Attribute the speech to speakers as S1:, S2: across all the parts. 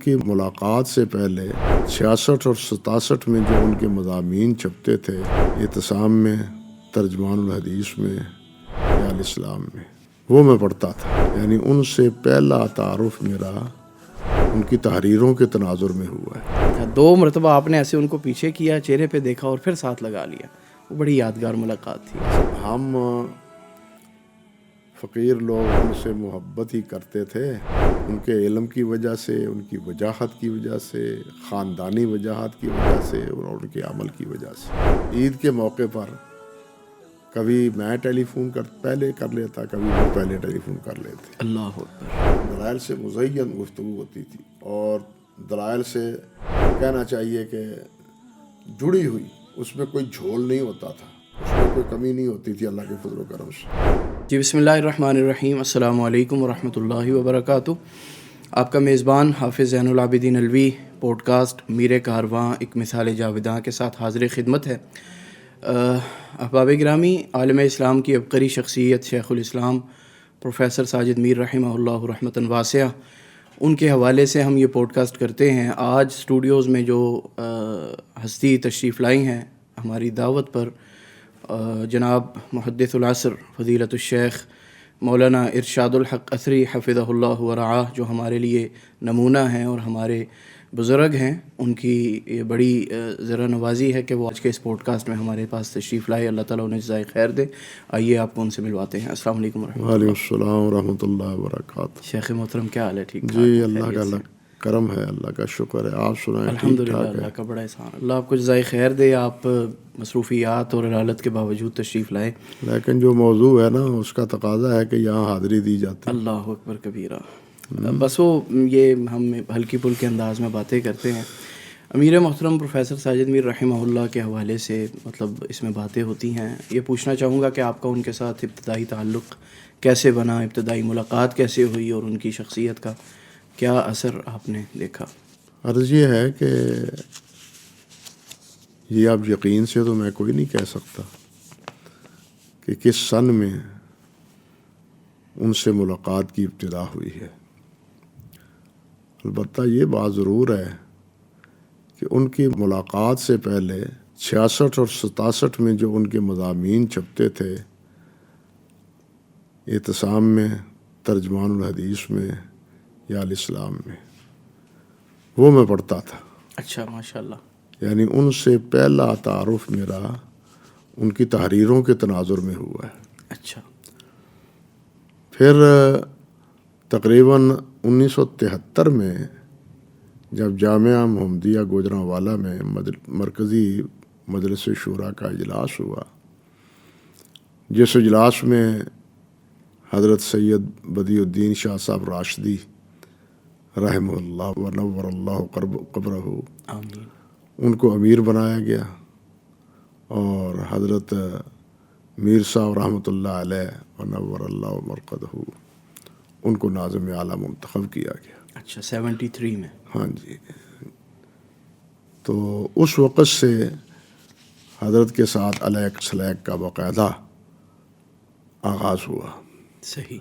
S1: کی ملاقات سے پہلے 66 اور 67 میں جو ان کے مضامین چھپتے تھے، اعتصام میں، ترجمان الحدیث میں یا الاسلام میں، وہ میں پڑھتا تھا. یعنی ان سے پہلا تعارف میرا ان کی تحریروں کے تناظر میں ہوا ہے.
S2: 2 مرتبہ آپ نے ایسے ان کو پیچھے کیا، چہرے پہ دیکھا اور پھر ساتھ لگا لیا. وہ بڑی یادگار ملاقات تھی.
S1: ہم فقیر لوگ ان سے محبت ہی کرتے تھے، ان کے علم کی وجہ سے، ان کی وجاہت کی وجہ سے، خاندانی وجاہت کی وجہ سے اور ان کے عمل کی وجہ سے. عید کے موقع پر کبھی میں ٹیلی فون پہلے کر لیتا، کبھی وہ پہلے ٹیلی فون کر لیتے.
S2: اللہ اکبر.
S1: دلائل سے مزین گفتگو ہوتی تھی اور دلائل سے کہنا چاہیے کہ جڑی ہوئی، اس میں کوئی جھول نہیں ہوتا تھا، اس میں کوئی کمی نہیں ہوتی تھی اللہ کے فضل و کرم سے.
S2: جی بسم اللہ الرحمن الرحیم. السلام علیکم ورحمۃ اللہ وبرکاتہ. آپ کا میزبان حافظ زین العابدین الوی پوڈ کاسٹ میر کارواں ایک مثال جاوداں کے ساتھ حاضر خدمت ہے. احباب گرامی، عالم اسلام کی عبقری شخصیت شیخ الاسلام پروفیسر ساجد میر رحمہ اللہ رحمتاً واسعہ، ان کے حوالے سے ہم یہ پوڈ کاسٹ کرتے ہیں. آج اسٹوڈیوز میں جو ہستی تشریف لائی ہیں ہماری دعوت پر، جناب محدث العصر فضیلت الشیخ مولانا ارشاد الحق اثری حفظہ اللہ ورعاہ، جو ہمارے لیے نمونہ ہیں اور ہمارے بزرگ ہیں. ان کی یہ بڑی ذرا نوازی ہے کہ وہ آج کے اس پوڈ کاسٹ میں ہمارے پاس تشریف لائے. اللہ تعالیٰ انہیں جزائے خیر دے. آئیے آپ کو ان سے ملواتے ہیں. السلام علیکم ورحمۃ اللہ.
S1: وعلیکم السلام ورحمۃ اللہ وبرکاتہ.
S2: شیخ محترم، کیا حال ہے؟ ٹھیک ٹھاک؟
S1: جی اللہ کا کرم ہے، اللہ کا شکر ہے. آپ سنائیں؟
S2: الحمدللہ، اللہ کا بڑا احسان. اللہ آپ کو جزائے خیر دے. آپ مصروفیات اور حالت کے باوجود تشریف لائے،
S1: لیکن جو موضوع ہے نا اس کا تقاضا ہے کہ یہاں حاضری دی جاتی.
S2: اللہ اکبر کبیرہ. بس وہ یہ ہم ہلکی پھلکے انداز میں باتیں کرتے ہیں. امیر محترم پروفیسر ساجد میر رحمہ اللہ کے حوالے سے مطلب اس میں باتیں ہوتی ہیں. یہ پوچھنا چاہوں گا کہ آپ کا ان کے ساتھ ابتدائی تعلق کیسے بنا، ابتدائی ملاقات کیسے ہوئی اور ان کی شخصیت کا کیا اثر آپ نے دیکھا؟
S1: عرض یہ ہے کہ یہ اب یقین سے تو میں کوئی نہیں کہہ سکتا کہ کس سن میں ان سے ملاقات کی ابتدا ہوئی ہے. البتہ یہ بات ضرور ہے کہ ان کی ملاقات سے پہلے 66 اور 67 میں جو ان کے مضامین چھپتے تھے، اعتصام میں، ترجمان الحدیث میں یا الاسلام میں، وہ میں پڑھتا تھا.
S2: اچھا، ماشاء اللہ.
S1: یعنی ان سے پہلا تعارف میرا ان کی تحریروں کے تناظر میں ہوا ہے.
S2: اچھا.
S1: پھر تقریباً 1973 میں جب جامعہ محمدیہ گوجرانوالہ میں مرکزی مجلس شورا کا اجلاس ہوا، جس اجلاس میں حضرت سید بدیع الدین شاہ صاحب راشدی رحمہ اللہ ونور اللہ قبرہ،
S2: آمین،
S1: ان کو امیر بنایا گیا، اور حضرت میر صاحب رحمۃ اللہ علیہ ونور اللہ مرقدہ ان کو ناظم اعلیٰ منتخب کیا گیا.
S2: اچھا، 73 میں.
S1: ہاں جی. تو اس وقت سے حضرت کے ساتھ علیق سلیق کا باقاعدہ آغاز ہوا.
S2: صحیح.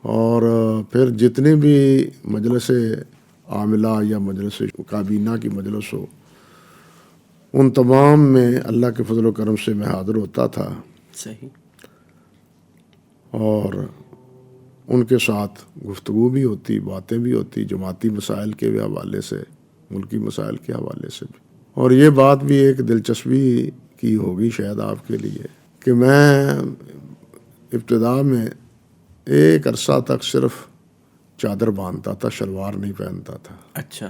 S1: اور پھر جتنے بھی مجلس عاملہ یا مجلس کابینہ کی مجلس ہو، ان تمام میں اللہ کے فضل و کرم سے میں حاضر ہوتا تھا.
S2: صحیح.
S1: اور ان کے ساتھ گفتگو بھی ہوتی، باتیں بھی ہوتی، جماعتی مسائل کے حوالے سے، ملکی مسائل کے حوالے سے بھی. اور یہ بات بھی ایک دلچسپی کی ہوگی شاید آپ کے لیے کہ میں ابتدا میں ایک عرصہ تک صرف چادر باندھتا تھا، شلوار نہیں پہنتا تھا.
S2: اچھا،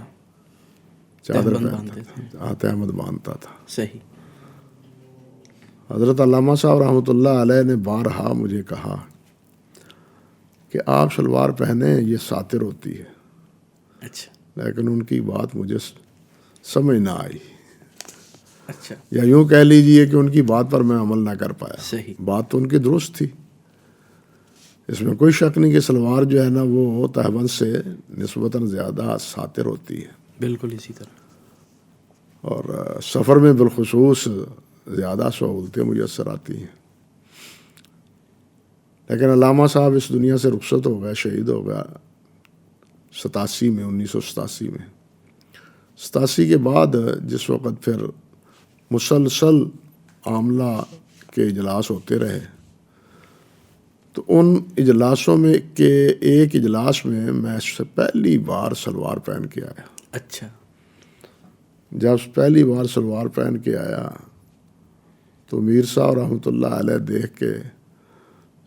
S1: چادر
S2: باندھتے
S1: پہنتا
S2: تھے.
S1: تھا، تہمد باندھتا تھا.
S2: صحیح.
S1: حضرت علامہ صاحب رحمۃ اللہ علیہ نے بارہا مجھے کہا کہ آپ شلوار پہنیں، یہ ساتر ہوتی ہے.
S2: اچھا.
S1: لیکن ان کی بات مجھے سمجھ نہ آئی.
S2: اچھا.
S1: یا یوں کہہ لیجئے کہ ان کی بات پر میں عمل نہ کر پایا.
S2: صحیح.
S1: بات تو ان کی درست تھی، اس میں کوئی شک نہیں کہ سلوار جو ہے نا وہ تہبند سے نسبتاً زیادہ ساتر ہوتی ہے.
S2: بالکل اسی طرح.
S1: اور سفر میں بالخصوص زیادہ سہولتیں میسر آتی ہیں. لیکن علامہ صاحب اس دنیا سے رخصت ہو گئے، شہید ہو گیا 87 میں 1987 میں 87 کے بعد جس وقت پھر مسلسل عاملہ کے اجلاس ہوتے رہے، تو ان اجلاسوں میں کے ایک اجلاس میں سے پہلی بار سلوار پہن کے آیا۔
S2: اچھا،
S1: جب پہلی بار سلوار پہن کے آیا تو میر صاحب رحمۃ اللہ علیہ دیکھ کے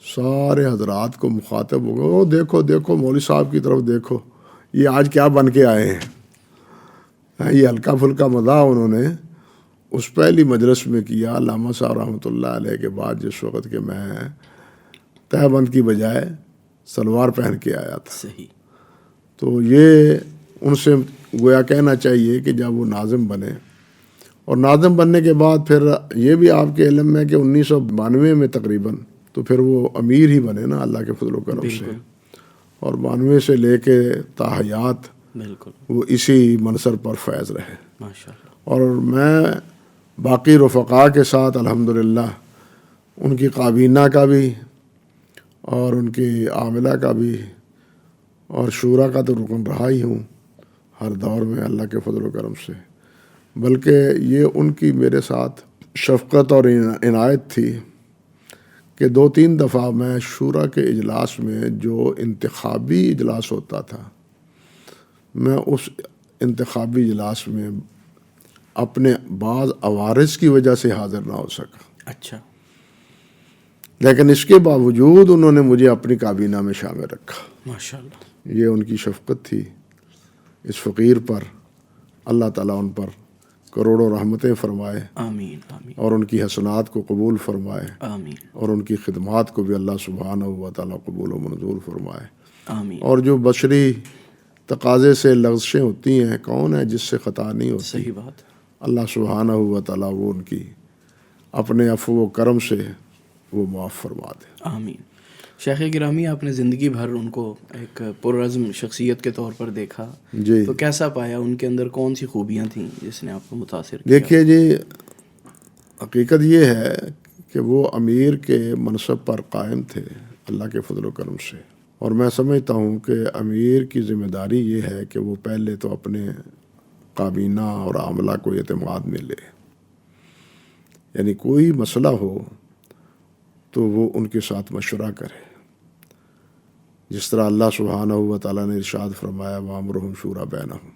S1: سارے حضرات کو مخاطب ہو گئے، او دیکھو دیکھو مولوی صاحب کی طرف دیکھو، یہ آج کیا بن کے آئے ہیں۔ یہ ہلکا پھلکا مزاح انہوں نے اس پہلی مجلس میں کیا علامہ صاحب رحمۃ اللہ علیہ کے بعد، جس وقت کہ میں تہہ بند کی بجائے سلوار پہن کے آیا تھا۔
S2: صحیح۔
S1: تو یہ ان سے گویا کہنا چاہیے کہ جب وہ ناظم بنے، اور ناظم بننے کے بعد پھر یہ بھی آپ کے علم میں کہ 1992 میں تقریباً تو پھر وہ امیر ہی بنے نا اللہ کے فضل و کرم سے، اور 92 سے لے کے تا حیات
S2: بالکل
S1: وہ اسی منصب پر فیض رہے۔
S2: ماشاءاللہ۔
S1: اور میں باقی رفقا کے ساتھ الحمدللہ ان کی کابینہ کا بھی اور ان کی عاملہ کا بھی اور شورا کا تو رکن رہا ہی ہوں ہر دور میں اللہ کے فضل و کرم سے، بلکہ یہ ان کی میرے ساتھ شفقت اور عنایت تھی کہ 2-3 دفعہ میں شورا کے اجلاس میں جو انتخابی اجلاس ہوتا تھا، میں اس انتخابی اجلاس میں اپنے بعض عوارض کی وجہ سے حاضر نہ ہو سکا،
S2: اچھا،
S1: لیکن اس کے باوجود انہوں نے مجھے اپنی کابینہ میں شامل رکھا۔
S2: ماشاءاللہ۔
S1: یہ ان کی شفقت تھی اس فقیر پر، اللہ تعالیٰ ان پر کروڑوں رحمتیں فرمائے،
S2: آمین آمین
S1: اور ان کی حسنات کو قبول فرمائے،
S2: آمین
S1: اور ان کی خدمات کو بھی اللہ سبحانہ و تعالیٰ قبول و منظور فرمائے۔
S2: آمین۔
S1: اور جو بشری تقاضے سے لغزشیں ہوتی ہیں، کون ہے جس سے خطا نہیں ہوتی؟
S2: صحیح بات۔
S1: اللہ سبحانہ و تعالیٰ وہ ان کی اپنے عفو و کرم سے وہ معاف فرما دے۔
S2: آمین۔ شیخ گرامی، آپ نے زندگی بھر ان کو ایک پرعزم شخصیت کے طور پر دیکھا،
S1: جی،
S2: تو کیسا پایا؟ ان کے اندر کون سی خوبیاں تھیں جس نے آپ کو متاثر کیا؟
S1: دیکھیے جی، حقیقت یہ ہے کہ وہ امیر کے منصب پر قائم تھے اللہ کے فضل و کرم سے، اور میں سمجھتا ہوں کہ امیر کی ذمہ داری یہ ہے کہ وہ پہلے تو اپنے کابینہ اور عاملہ کو اعتماد میں لے، یعنی کوئی مسئلہ ہو تو وہ ان کے ساتھ مشورہ کرے، جس طرح اللہ سبحانہ و تعالیٰ نے ارشاد فرمایا وَأَمْرُهُمْ شُورَىٰ بَيْنَهُمْ،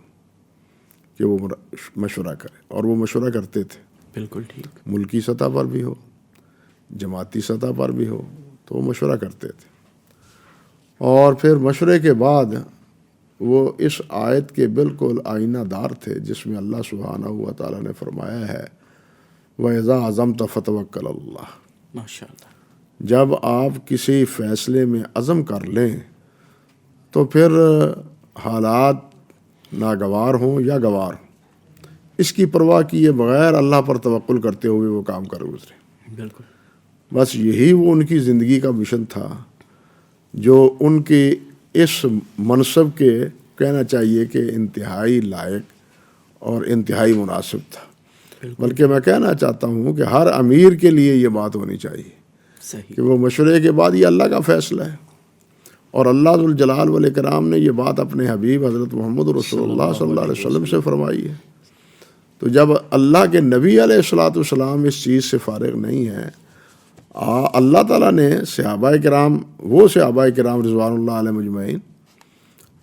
S1: کہ وہ مشورہ کرے، اور وہ مشورہ کرتے تھے۔
S2: بالکل ٹھیک۔
S1: ملکی سطح پر بھی ہو، جماعتی سطح پر بھی ہو، تو وہ مشورہ کرتے تھے، اور پھر مشورے کے بعد وہ اس آیت کے بالکل آئینہ دار تھے جس میں اللہ سبحانہ و تعالیٰ نے فرمایا ہے وَإِذَا عَزَمْتَ فَتَوَكَّلْ عَلَى اللَّهِ،
S2: ماشاءاللہ۔
S1: جب آپ کسی فیصلے میں عزم کر لیں تو پھر حالات ناگوار ہوں یا گوار ہوں، اس کی پرواہ کیے بغیر اللہ پر توکل کرتے ہوئے وہ کام کر گزرے۔
S2: بالکل۔
S1: بس یہی وہ ان کی زندگی کا مشن تھا جو ان کی اس منصب کے کہنا چاہیے کہ انتہائی لائق اور انتہائی مناسب تھا۔ بلکہ میں کہنا چاہتا ہوں کہ ہر امیر کے لیے یہ بات ہونی چاہیے
S2: صحیح۔
S1: کہ وہ مشورے کے بعد، یہ اللہ کا فیصلہ ہے، اور اللہ ذوالجلال والاکرام نے یہ بات اپنے حبیب حضرت محمد رسول اللہ صلی اللہ علیہ وسلم سے فرمائی ہے۔ تو جب اللہ کے نبی علیہ الصلوۃ والسلام اس چیز سے فارغ نہیں ہیں، اللہ تعالیٰ نے صحابہ کرام، وہ صحابہ کرام رضوان اللہ علیہ مجمعین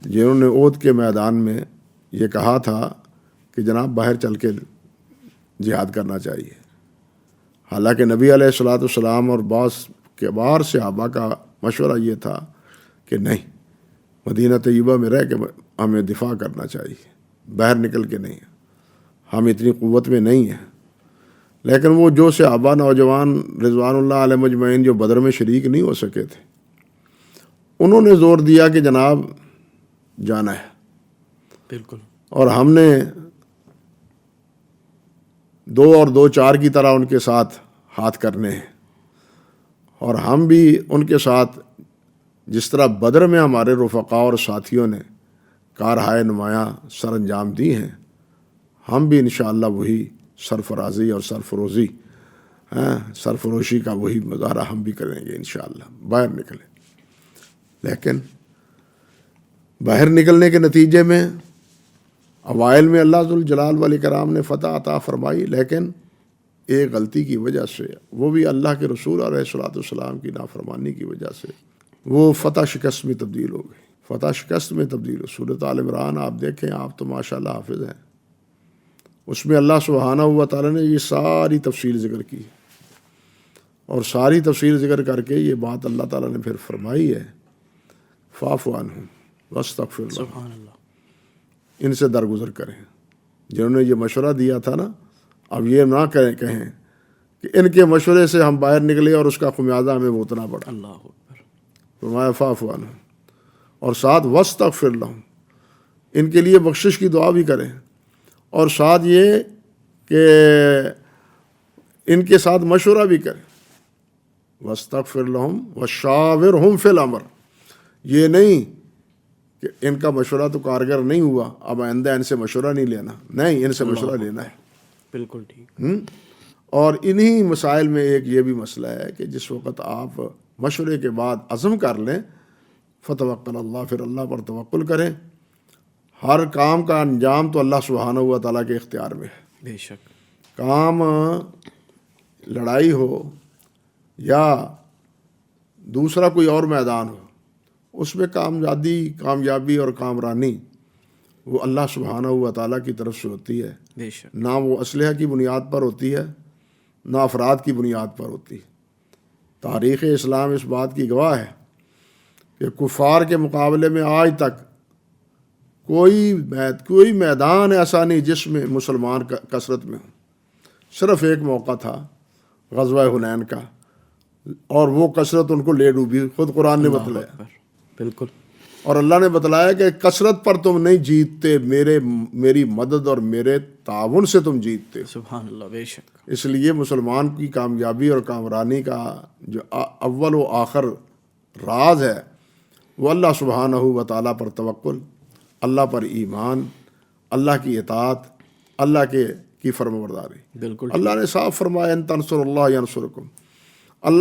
S1: جنہوں نے احد کے میدان میں یہ کہا تھا کہ جناب باہر چل کے جہاد کرنا چاہیے، حالانکہ نبی علیہ الصلوۃ والسلام اور بعض کبار صحابہ کا مشورہ یہ تھا کہ نہیں، مدینہ طیبہ میں رہ کے ہمیں دفاع کرنا چاہیے، باہر نکل کے نہیں، ہم اتنی قوت میں نہیں ہیں۔ لیکن وہ جو صحابہ نوجوان رضوان اللہ علیہ مجمعین جو بدر میں شریک نہیں ہو سکے تھے، انہوں نے زور دیا کہ جناب جانا ہے،
S2: بالکل،
S1: اور ہم نے 2 اور 2 4 کی طرح ان کے ساتھ ہاتھ کرنے ہیں، اور ہم بھی ان کے ساتھ جس طرح بدر میں ہمارے رفقا اور ساتھیوں نے کارہائے نمایاں سر انجام دی ہیں، ہم بھی انشاءاللہ وہی سرفرازی اور سرفروشی کا وہی مظاہرہ ہم بھی کریں گے انشاءاللہ، باہر نکلیں۔ لیکن باہر نکلنے کے نتیجے میں اوائل میں اللہ ذوالجلال والاکرام نے فتح عطا فرمائی، لیکن ایک غلطی کی وجہ سے، وہ بھی اللہ کے رسول علیہ الصلوۃ والسلام کی نافرمانی کی وجہ سے، وہ فتح شکست میں تبدیل ہو گئی، فتح شکست میں تبدیل ہو۔ سورۃ آل عمران آپ دیکھیں، آپ تو ماشاءاللہ حافظ ہیں، اس میں اللہ سبحانہ و تعالیٰ نے یہ ساری تفصیل ذکر کی، اور ساری تفصیل ذکر کر کے یہ بات اللہ تعالیٰ نے پھر فرمائی ہے، فاعف عنہم واستغفر لہم،
S2: سبحان اللہ،
S1: ان سے درگزر کریں۔ جنہوں نے یہ مشورہ دیا تھا نا، اب یہ نہ کہیں کہ ان کے مشورے سے ہم باہر نکلے اور اس کا خمیازہ ہمیں بھگتنا پڑا۔
S2: اللہ اکبر،
S1: فرمایا فاعف عنہم، اور ساتھ واستغفر لہم، ان کے لیے بخشش کی دعا بھی کریں، اور ساتھ یہ کہ ان کے ساتھ مشورہ بھی کریں۔ واستغفر لہم وشاورہم فی الامر، یہ نہیں کہ ان کا مشورہ تو کارگر نہیں ہوا، اب آئندہ ان سے مشورہ نہیں لینا، نہیں، ان سے مشورہ لینا ہے۔
S2: بالکل ٹھیک،
S1: اور انہی مسائل میں ایک یہ بھی مسئلہ ہے کہ جس وقت آپ مشورے کے بعد عزم کر لیں، فتوکل اللہ، پھر اللہ پر توکل کریں۔ ہر کام کا انجام تو اللہ سبحانہ و تعالیٰ کے اختیار میں ہے۔
S2: بے شک،
S1: کام لڑائی ہو یا دوسرا کوئی اور میدان ہو، اس میں کامیابی اور کامرانی وہ اللہ سبحانہ و تعالیٰ کی طرف سے ہوتی ہے،
S2: بے شک،
S1: نہ وہ اسلحہ کی بنیاد پر ہوتی ہے، نہ افراد کی بنیاد پر ہوتی ہے۔ تاریخ اسلام اس بات کی گواہ ہے کہ کفار کے مقابلے میں آج تک کوئی میدان ایسا نہیں جس میں مسلمان کثرت میں ہوں۔ صرف ایک موقع تھا، غزوہ حنین کا، اور وہ کثرت ان کو لے ڈوبی، خود قرآن نے بتلایا۔
S2: بالکل،
S1: اور اللہ نے بتلایا کہ کثرت پر تم نہیں جیتتے، میری مدد اور میرے تعاون سے تم جیتتے۔
S2: سبحان اللہ، بے شک،
S1: اس لیے مسلمان کی کامیابی اور کامرانی کا جو اول و آخر راز ہے وہ اللہ سبحانہ و تعالیٰ پر توکل، اللہ پر ایمان، اللہ کی اطاعت، اللہ کی فرمانبرداری۔
S2: بالکل،
S1: اللہ نے صاف فرمایا ان تنصر اللہ ینصرکم،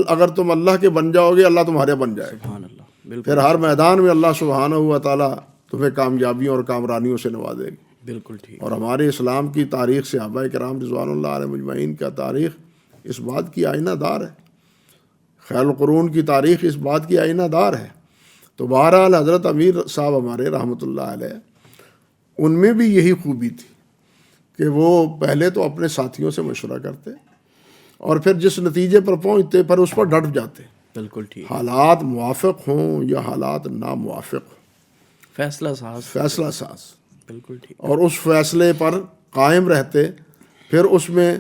S1: اگر تم اللہ کے بن جاؤ گے اللہ تمہارے بن جائے گا۔
S2: سبحان اللہ، بالکل،
S1: پھر ہر میدان میں اللہ سبحانہ و تعالیٰ تمہیں کامیابیوں اور کامرانیوں سے نوازے گی۔
S2: بالکل ٹھیک،
S1: اور ہمارے اسلام کی تاریخ، صحابہ کرام رضوان اللہ علیہ مجمعین کا تاریخ اس بات کی آئینہ دار ہے، خیر القرون کی تاریخ اس بات کی آئینہ دار ہے۔ تو بہرحال حضرت امیر صاحب ہمارے رحمۃ اللہ علیہ، ان میں بھی یہی خوبی تھی کہ وہ پہلے تو اپنے ساتھیوں سے مشورہ کرتے، اور پھر جس نتیجے پر پہنچتے پھر اس پر ڈٹ جاتے،
S2: بالکل ٹھیک،
S1: حالات موافق ہوں یا حالات ناموافق ہوں،
S2: فیصلہ
S1: ساز،
S2: بالکل ٹھیک،
S1: اور اس فیصلے پر قائم رہتے، پھر اس میں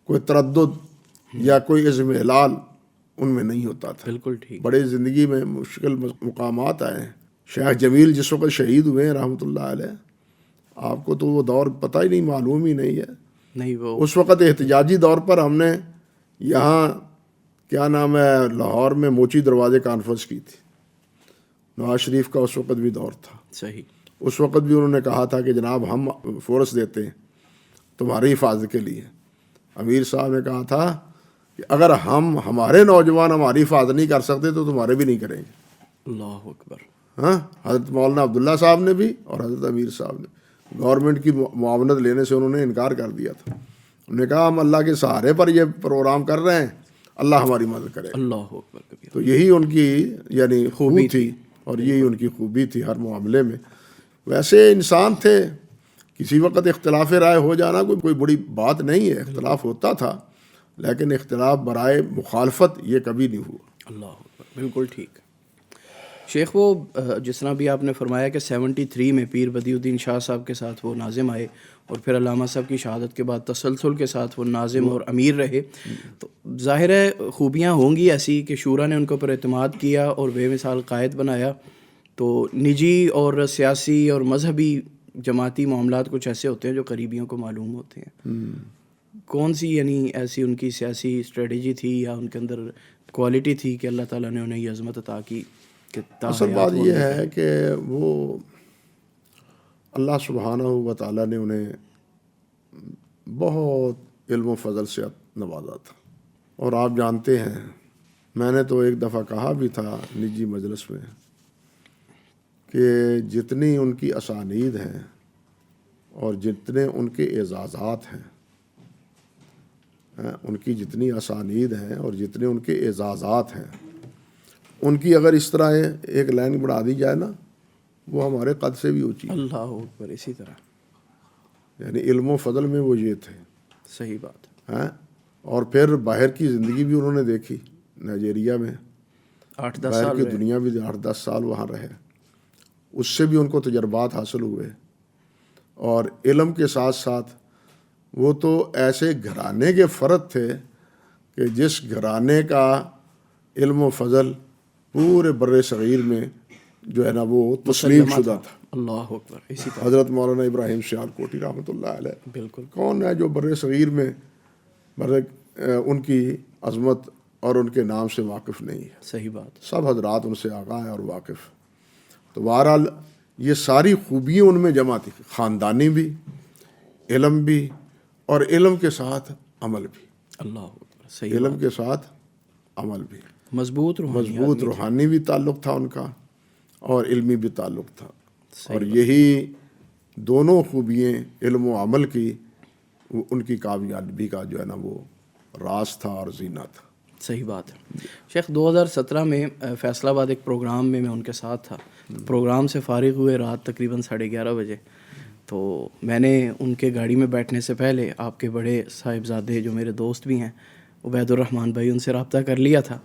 S1: کوئی تردد یا کوئی عزم ہلال ان میں نہیں ہوتا تھا۔
S2: بالکل ٹھیک،
S1: بڑے زندگی میں مشکل مقامات آئے ہیں۔ شیخ جمیل جس وقت شہید ہوئے ہیں رحمۃ اللہ علیہ، آپ کو تو وہ دور پتہ ہی نہیں، معلوم ہی نہیں ہے۔
S2: نہیں، وہ
S1: اس وقت احتجاجی دور پر ہم نے یہاں کیا نام ہے لاہور میں موچی دروازے کانفرنس کی تھی، نواز شریف کا اس وقت بھی دور تھا۔
S2: صحیح،
S1: اس وقت بھی انہوں نے کہا تھا کہ جناب ہم فورس دیتے ہیں تمہاری حفاظت کے لیے۔ امیر صاحب نے کہا تھا کہ اگر ہمارے نوجوان ہماری حفاظت نہیں کر سکتے تو تمہارے بھی نہیں کریں گے۔
S2: اللہ اکبر،
S1: ہاں، حضرت مولانا عبداللہ صاحب نے بھی اور حضرت امیر صاحب نے گورنمنٹ کی معاونت لینے سے انہوں نے انکار کر دیا تھا۔ انہوں نے کہا ہم اللہ کے سہارے پر یہ پروگرام کر رہے ہیں، اللہ ہماری مدد کرے۔
S2: اللہ اکبر کبیر،
S1: تو یہی ان کی یعنی خوبی تھی، اور یہی ان کی خوبی تھی ہر معاملے میں۔ ویسے انسان تھے، کسی وقت اختلاف رائے ہو جانا کوئی بڑی بات نہیں ہے، اختلاف ہوتا تھا، لیکن اختلاف برائے مخالفت یہ کبھی نہیں ہوا۔
S2: اللہ اکبر، بالکل ٹھیک۔ شیخ، وہ جس طرح بھی آپ نے فرمایا کہ 73 میں پیر بدیع الدین شاہ صاحب کے ساتھ وہ ناظم آئے، اور پھر علامہ صاحب کی شہادت کے بعد تسلسل کے ساتھ وہ ناظم اور امیر رہے، تو ظاہر ہے خوبیاں ہوں گی ایسی کہ شورا نے ان کے اوپر اعتماد کیا اور بے مثال قائد بنایا۔ تو نجی اور سیاسی اور مذہبی جماعتی معاملات کچھ ایسے ہوتے ہیں جو قریبیوں کو معلوم ہوتے ہیں۔ کون سی یعنی ایسی ان کی سیاسی اسٹریٹجی تھی یا ان کے اندر کوالٹی تھی کہ اللہ تعالیٰ نے انہیں یہ عظمت عطا کی؟
S1: اصل بات یہ ہے کہ وہ اللہ سبحانہ و تعالیٰ نے انہیں بہت علم و فضل سے نوازا تھا، اور آپ جانتے ہیں میں نے تو ایک دفعہ کہا بھی تھا نجی مجلس میں کہ جتنی ان کی اسانید ہیں اور جتنے ان کے اعزازات ہیں، ان کی جتنی اسانید ہیں اور جتنے ان کے اعزازات ہیں، ان کی اگر اس طرح ایک لائن بڑھا دی جائے نا، وہ ہمارے قد سے بھی اونچی ہے۔
S2: اللہ اکبر، اسی طرح
S1: یعنی علم و فضل میں وہ یہ تھے،
S2: صحیح بات،
S1: ہیں۔ اور پھر باہر کی زندگی بھی انہوں نے دیکھی، نائجیریا میں
S2: 8-10
S1: باہر
S2: سال
S1: کی
S2: رہے۔
S1: دنیا بھی 8-10 سال وہاں رہے، اس سے بھی ان کو تجربات حاصل ہوئے۔ اور علم کے ساتھ ساتھ وہ تو ایسے گھرانے کے فرد تھے کہ جس گھرانے کا علم و فضل پورے بر صغیر میں جو ہے نا وہ تسلیم
S2: مسلمہ
S1: شدہ تھا۔
S2: اللہ اکبر، اسی طرح
S1: حضرت مولانا ابراہیم سیالکوٹی رحمۃ اللہ علیہ
S2: بالکل
S1: کون ہے جو بر صغیر میں ان کی عظمت اور ان کے نام سے واقف نہیں ہے؟
S2: صحیح بات،
S1: سب حضرات ان سے آگاہ ہیں اور واقف۔ تو بہرحال یہ ساری خوبیاں ان میں جمع تھی، خاندانی بھی، علم بھی، اور علم کے ساتھ عمل بھی،
S2: اللہ اکبر، صحیح
S1: علم
S2: بات،
S1: کے ساتھ عمل بھی،
S2: مضبوط روحانیات
S1: مضبوط روحانی بھی تعلق تھا ان کا اور علمی بھی تعلق تھا۔ اور
S2: صحیح
S1: یہی دونوں خوبیاں علم و عمل کی وہ ان کی کامیابی کا جو ہے نا وہ راز تھا اور زینہ تھا۔
S2: صحیح بات ہے شیخ۔ 2017 میں فیصل آباد ایک پروگرام میں ان کے ساتھ تھا، پروگرام سے فارغ ہوئے رات تقریباً 11:30 بجے، تو میں نے ان کے گاڑی میں بیٹھنے سے پہلے آپ کے بڑے صاحبزادے جو میرے دوست بھی ہیں عبید الرحمن بھائی، ان سے رابطہ کر لیا تھا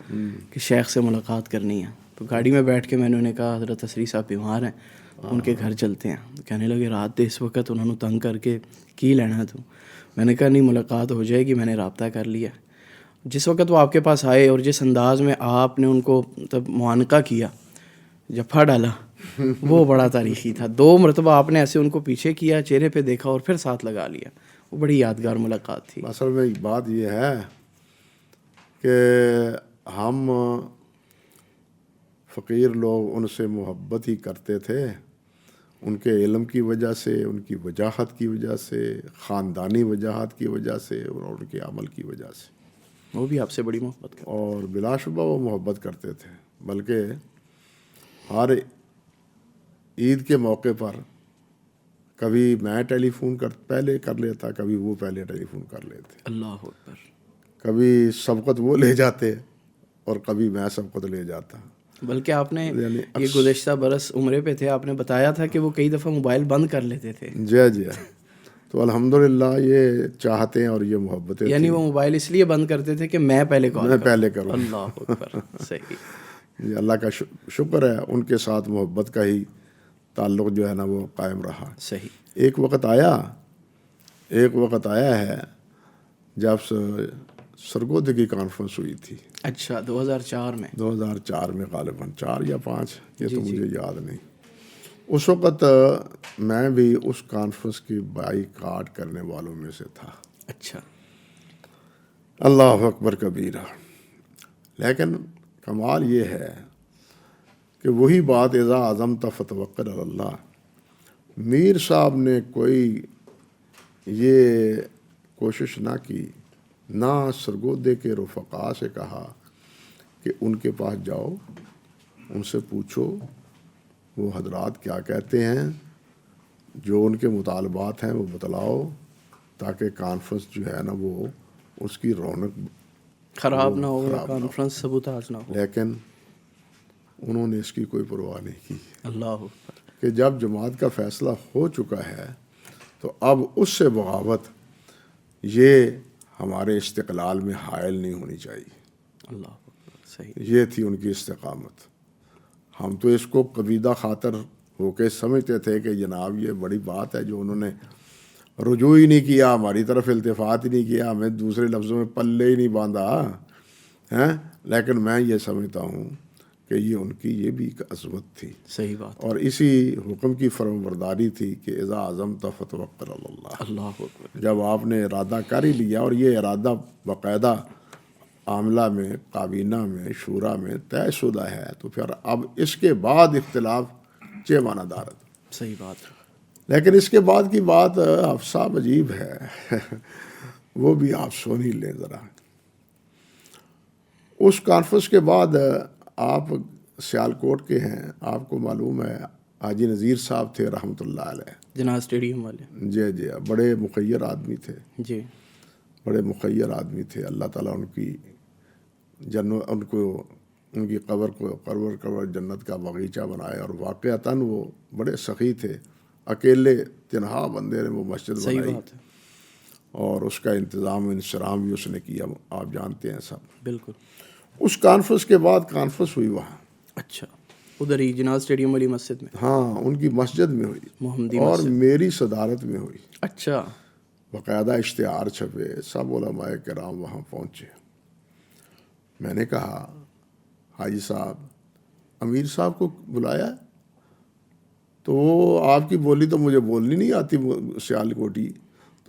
S2: کہ شیخ سے ملاقات کرنی ہے۔ تو گاڑی میں بیٹھ کے میں نے انہیں کہا حضرت اسری صاحب بیمار ہیں، ان کے گھر چلتے ہیں۔ کہنے لگے رات دے اس وقت انہوں نے تنگ کر کے کی لینا تو میں نے کہا نہیں، ملاقات ہو جائے گی، میں نے رابطہ کر لیا۔ جس وقت وہ آپ کے پاس آئے اور جس انداز میں آپ نے ان کو تب معانقہ کیا، جفا ڈالا، وہ بڑا تاریخی تھا۔ 2 مرتبہ آپ نے ایسے ان کو پیچھے کیا، چہرے پہ دیکھا اور پھر ساتھ لگا لیا، وہ بڑی یادگار ملاقات تھی۔
S1: اصل میں بات یہ ہے کہ ہم فقیر لوگ ان سے محبت ہی کرتے تھے، ان کے علم کی وجہ سے، ان کی وجاہت کی وجہ سے، خاندانی وجاہت کی وجہ سے اور ان کے عمل کی وجہ سے،
S2: وہ بھی آپ سے بڑی محبت کرتے
S1: اور بلا شبہ وہ محبت کرتے تھے۔ بلکہ ہر عید کے موقع پر کبھی میں ٹیلی فون پہلے کر لیتا، کبھی وہ پہلے ٹیلی فون کر لیتے،
S2: اللہ اکبر،
S1: کبھی سبقت وہ لے جاتے اور کبھی میں سبقت لے جاتا۔
S2: بلکہ آپ نے
S1: یعنی
S2: یہ گزشتہ برس عمرے پہ تھے، آپ نے بتایا تھا کہ وہ کئی دفعہ موبائل بند کر لیتے تھے،
S1: جی تو الحمدللہ یہ چاہتے ہیں اور یہ محبتیں
S2: یعنی وہ موبائل اس لیے بند کرتے تھے کہ میں پہلے کال
S1: میں پہلے کروں۔
S2: اللہ اکبر، صحیح،
S1: یہ اللہ کا شکر ہے، ان کے ساتھ محبت کا ہی تعلق جو ہے نا وہ قائم رہا۔
S2: صحیح،
S1: ایک وقت آیا ہے جب سرگودے کی کانفرنس ہوئی تھی،
S2: اچھا 2004 میں،
S1: 2004 میں غالباً 4 یا 5، یہ تو مجھے یاد نہیں۔ اس وقت میں بھی اس کانفرنس کی بائیکاٹ کرنے والوں میں سے تھا۔
S2: اچھا،
S1: اللہ اکبر کبیرہ۔ لیکن کمال یہ ہے کہ وہی بات اذا عزمت فتوکل علی اللہ، میر صاحب نے کوئی یہ کوشش نہ کی، نہ سرگودے کے رفقا سے کہا کہ ان کے پاس جاؤ، ان سے پوچھو وہ حضرات کیا کہتے ہیں، جو ان کے مطالبات ہیں وہ بتلاؤ، تاکہ کانفرنس جو ہے نا وہ اس کی رونق
S2: خراب نہ ہو یا کانفرنس سبوتاژ نہ ہو۔
S1: لیکن انہوں نے اس کی کوئی پرواہ نہیں کی
S2: اللہ اکبر،
S1: کہ جب جماعت کا فیصلہ ہو چکا ہے تو اب اس سے بغاوت یہ ہمارے استقلال میں حائل نہیں ہونی چاہیے۔
S2: اللہ اکبر، صحیح،
S1: یہ تھی ان کی استقامت۔ ہم تو اس کو قبیدہ خاطر ہو کے سمجھتے تھے کہ جناب یہ بڑی بات ہے جو انہوں نے رجوع ہی نہیں کیا، ہماری طرف التفات ہی نہیں کیا، ہمیں دوسرے لفظوں میں پلے ہی نہیں باندھا ہیں۔ لیکن میں یہ سمجھتا ہوں کہ یہ ان کی یہ بھی ایک عظمت تھی،
S2: صحیح بات،
S1: اور اسی حکم کی فرمانبرداری تھی کہ اذا عزمت فتوکل علی اللہ۔
S2: اللہ اکبر،
S1: جب آپ نے ارادہ کر ہی لیا، اور یہ ارادہ باقاعدہ عاملہ میں، کابینہ میں، شورا میں طے شدہ ہے، تو پھر اب اس کے بعد اختلاف چہ معنی دارت۔
S2: صحیح بات،
S1: لیکن اس کے بعد کی بات آپ صاحب عجیب ہے، وہ بھی آپ سن ہی لیں ذرا۔ اس کانفرنس کے بعد آپ سیالکوٹ کے ہیں، آپ کو معلوم ہے حاجی نذیر صاحب تھے رحمۃ اللہ علیہ.
S2: جناح اسٹیڈیم والے.
S1: جی بڑے مخیر آدمی تھے.
S2: جی
S1: بڑے مخیر آدمی تھے. اللہ تعالیٰ ان کی ان کی قبر جنت کا باغیچہ بنائے. اور واقعتاً وہ بڑے سخی تھے. اکیلے تنہا بندے نے وہ مسجد
S2: صحیح
S1: بنائی
S2: بات ہے.
S1: اور اس کا انتظام انصرام بھی اس نے کیا. آپ جانتے ہیں سب.
S2: بالکل.
S1: اس کانفرنس کے بعد کانفرنس ہوئی وہاں. اچھا.
S2: ادھر ہی جناح اسٹیڈیم والی مسجد میں.
S1: ہاں ان کی مسجد میں ہوئی.
S2: محمدی
S1: اور
S2: مسجد.
S1: میری صدارت میں ہوئی.
S2: اچھا.
S1: باقاعدہ اشتہار چھپے. سب علماء کرام وہاں پہنچے. میں نے کہا حاجی صاحب امیر صاحب کو بلایا. تو وہ آپ کی بولی تو مجھے بولنی نہیں آتی سیال کوٹی.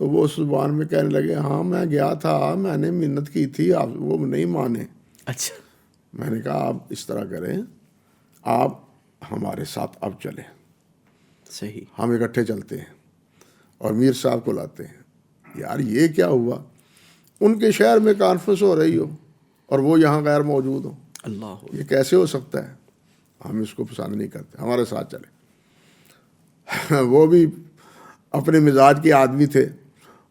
S1: تو وہ اس زبان میں کہنے لگے ہاں میں گیا تھا, میں نے منت کی تھی, آپ وہ نہیں مانے.
S2: اچھا.
S1: میں نے کہا آپ اس طرح کریں, آپ ہمارے ساتھ اب چلیں.
S2: صحیح.
S1: ہم اکٹھے چلتے ہیں اور میر صاحب کو لاتے ہیں. یار یہ کیا ہوا, ان کے شہر میں کانفرنس ہو رہی ہو اور وہ یہاں غیر موجود ہو.
S2: اللہ.
S1: یہ کیسے ہو سکتا ہے. ہم اس کو پسند نہیں کرتے, ہمارے ساتھ چلے. وہ بھی اپنے مزاج کے آدمی تھے.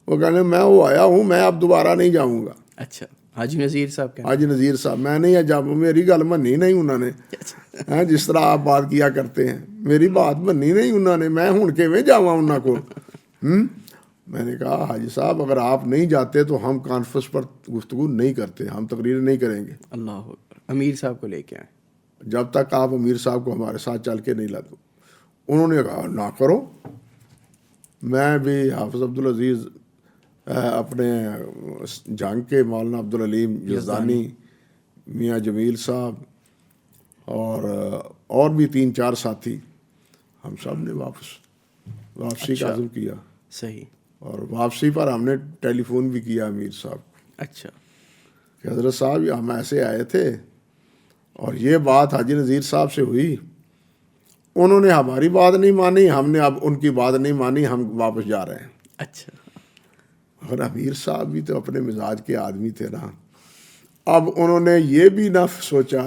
S1: وہ کہنے میں وہ آیا ہوں, میں اب دوبارہ نہیں جاؤں گا.
S2: اچھا. حاجی نذیر صاحب کہنا.
S1: حاجی نذیر صاحب میں نہیں جا, میری گل منی نہیں انہوں نے. جس طرح آپ بات کیا کرتے ہیں میری بات منی نہیں انہوں نے. میں ہوں کے میں جاواں انہوں کو. میں نے کہا حاجی صاحب اگر آپ نہیں جاتے تو ہم کانفرنس پر گفتگو نہیں کرتے, ہم تقریر نہیں کریں گے.
S2: اللہ اکبر. امیر صاحب کو لے کے آئے.
S1: جب تک آپ امیر صاحب کو ہمارے ساتھ چل کے نہیں لاتے. انہوں نے کہا نہ کرو. میں بھی حافظ عبدالعزیز, اپنے جنگ کے مولانا عبدالعلیم یزدانی, میاں جمیل صاحب اور بھی 3-4 ساتھی, ہم سب نے واپسی کا عزم کیا.
S2: صحیح.
S1: اور واپسی پر ہم نے ٹیلی فون بھی کیا امیر صاحب.
S2: اچھا.
S1: کہ حضرت صاحب ہم ایسے آئے تھے اور یہ بات حاجی نذیر صاحب سے ہوئی, انہوں نے ہماری بات نہیں مانی, ہم نے اب ان کی بات نہیں مانی, ہم واپس جا رہے ہیں.
S2: اچھا.
S1: اور امیر صاحب بھی تو اپنے مزاج کے آدمی تھے نا. اب انہوں نے یہ بھی نہ سوچا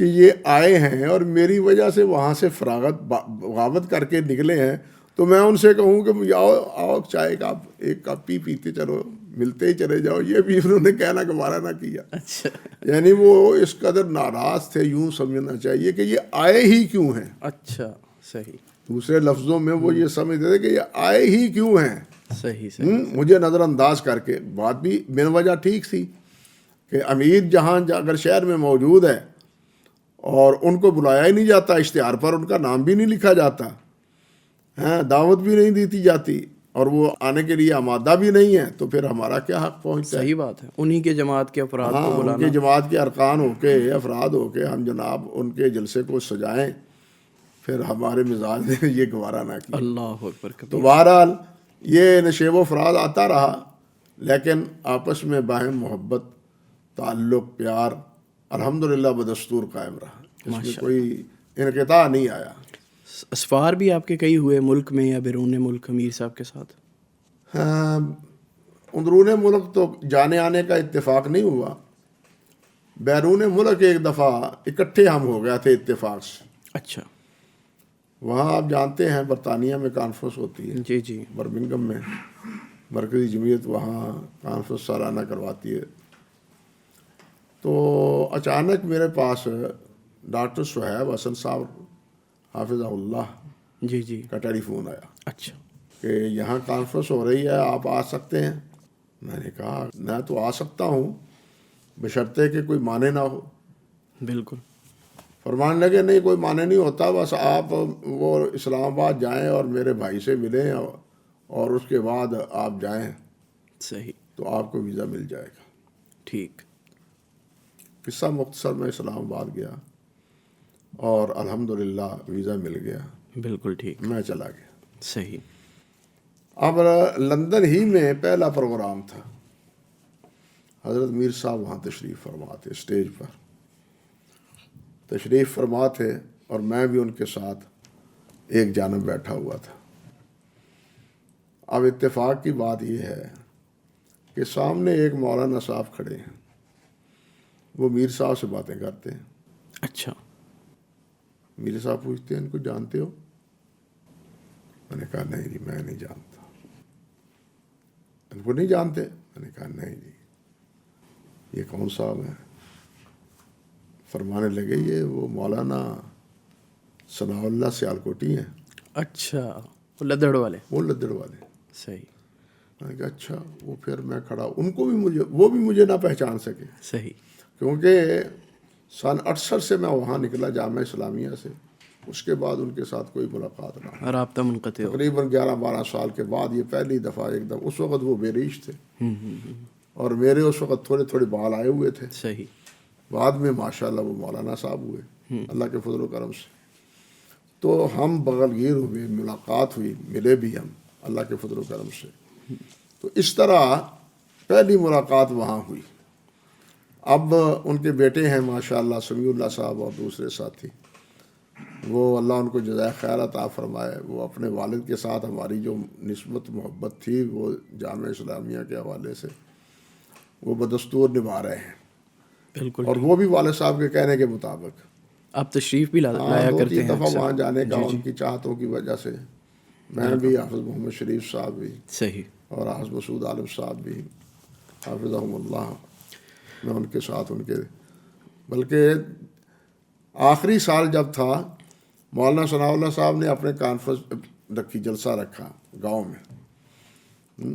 S1: کہ یہ آئے ہیں اور میری وجہ سے وہاں سے بغاوت کر کے نکلے ہیں, تو میں ان سے کہوں کہ آؤ چائے کا ایک کپ پیتے چلو, ملتے ہی چلے جاؤ. یہ بھی انہوں نے کہنا گوارا نہ کیا.
S2: اچھا.
S1: یعنی وہ اس قدر ناراض تھے, یوں سمجھنا چاہیے کہ یہ آئے ہی کیوں ہیں.
S2: اچھا. صحیح.
S1: دوسرے لفظوں میں وہ یہ سمجھتے تھے کہ یہ آئے ہی کیوں ہیں.
S2: صحیح.
S1: مجھے نظر انداز کر کے. بات بھی بن وجہ ٹھیک تھی کہ امیر جہاں اگر شہر میں موجود ہے اور ان کو بلایا ہی نہیں جاتا, اشتہار پر ان کا نام بھی نہیں لکھا جاتا, دعوت بھی نہیں دیتی جاتی, اور وہ آنے کے لیے آمادہ بھی نہیں ہے, تو پھر ہمارا کیا حق پہنچتا ہے.
S2: صحیح بات ہے. انہی کے جماعت کے افراد کو
S1: ان
S2: بلانا.
S1: کے جماعت کے ارکان ہو کے, افراد ہو کے ہم جناب ان کے جلسے کو سجائیں, پھر ہمارے مزاج نے یہ گوارا نہ کیا.
S2: اللہ اکبر.
S1: تو بہرحال یہ نشیب و افراد آتا رہا, لیکن آپس میں باہم محبت, تعلق, پیار الحمدللہ بدستور قائم رہا. اس میں کوئی انقطاع نہیں آیا.
S2: اسفار بھی آپ کے کئی ہوئے ملک میں یا بیرون ملک امیر صاحب کے ساتھ؟
S1: اندرون ملک تو جانے آنے کا اتفاق نہیں ہوا. بیرون ملک ایک دفعہ اکٹھے ہم ہو گئے تھے اتفاق سے.
S2: اچھا.
S1: وہاں آپ جانتے ہیں برطانیہ میں کانفرنس ہوتی ہے.
S2: جی جی.
S1: برمنگم میں مرکزی جمعیت وہاں کانفرنس سالانہ کرواتی ہے. تو اچانک میرے پاس ڈاکٹر صہیب حسن صاحب حافظہ اللہ
S2: جی جی
S1: کا ٹیلی فون آیا.
S2: اچھا.
S1: کہ یہاں کانفرنس ہو رہی ہے, آپ آ سکتے ہیں. میں نے کہا میں تو آ سکتا ہوں بشرطے کہ کوئی معنی نہ ہو.
S2: بالکل.
S1: فرمان لگے نہیں کوئی معنی نہیں ہوتا, بس آپ وہ اسلام آباد جائیں اور میرے بھائی سے ملیں اور اس کے بعد آپ جائیں.
S2: صحیح.
S1: تو آپ کو ویزا مل جائے گا.
S2: ٹھیک.
S1: قصہ مختصر میں اسلام آباد گیا اور الحمدللہ ویزا مل گیا.
S2: بالکل ٹھیک.
S1: میں چلا گیا.
S2: صحیح.
S1: اب لندن ہی میں پہلا پروگرام تھا. حضرت میر صاحب وہاں تشریف فرما تھے, اسٹیج پر تشریف فرما تھے, اور میں بھی ان کے ساتھ ایک جانب بیٹھا ہوا تھا. اب اتفاق کی بات یہ ہے کہ سامنے ایک مولانا صاحب کھڑے ہیں, وہ میر صاحب سے باتیں کرتے ہیں.
S2: اچھا.
S1: میر صاحب پوچھتے ہیں ان کو جانتے ہو؟ میں نے کہا نہیں جی میں نہیں جانتا. ان کو نہیں جانتے؟ میں نے کہا نہیں جی یہ کون صاحب ہیں؟ فرمانے لگے یہ وہ مولانا ثناء اللہ سیالکوٹی ہیں.
S2: اچھا وہ لدڑ والے.
S1: وہ لدڑ والے.
S2: صحیح.
S1: میں نے کہا اچھا. وہ پھر میں کھڑا, ان کو بھی وہ بھی مجھے نہ پہچان سکے.
S2: صحیح.
S1: کیونکہ سن 68 سے میں وہاں نکلا جامعہ اسلامیہ سے, اس کے بعد ان کے ساتھ کوئی ملاقات نہ.
S2: رابطہ منقطع ہو.
S1: تقریباً 11-12 سال کے بعد یہ پہلی دفعہ ایک دم. اس وقت وہ بے ریش تھے اور میرے اس وقت تھوڑے تھوڑے بال آئے ہوئے تھے.
S2: صحیح.
S1: بعد میں ماشاءاللہ وہ مولانا صاحب ہوئے اللہ کے فضل و کرم سے. تو ہم بغل گیر ہوئے, ملاقات ہوئی, ملے بھی ہم اللہ کے فضل و کرم سے. تو اس طرح پہلی ملاقات وہاں ہوئی. اب ان کے بیٹے ہیں ماشاءاللہ سمیع اللہ صاحب اور دوسرے ساتھی, وہ اللہ ان کو جزائے خیر عطا فرمائے. وہ اپنے والد کے ساتھ ہماری جو نسبت محبت تھی وہ جامعہ اسلامیہ کے حوالے سے وہ بدستور نبھا رہے ہیں.
S2: بالکل.
S1: اور وہ بھی والد صاحب کے کہنے کے مطابق.
S2: آپ تشریف بھی لایا کرتے ہیں
S1: 2-3 دفعہ
S2: اکثر.
S1: وہاں جانے کا ان کی چاہتوں کی وجہ سے. میں بھی, حافظ محمد شریف صاحب بھی,
S2: صحیح,
S1: اور حافظ مسعود عالم صاحب بھی حافظہم اللہ, میں ان کے ساتھ ان کے. بلکہ آخری سال جب تھا مولانا ثناء اللہ صاحب نے اپنے کانفرنس رکھی, جلسہ رکھا گاؤں میں.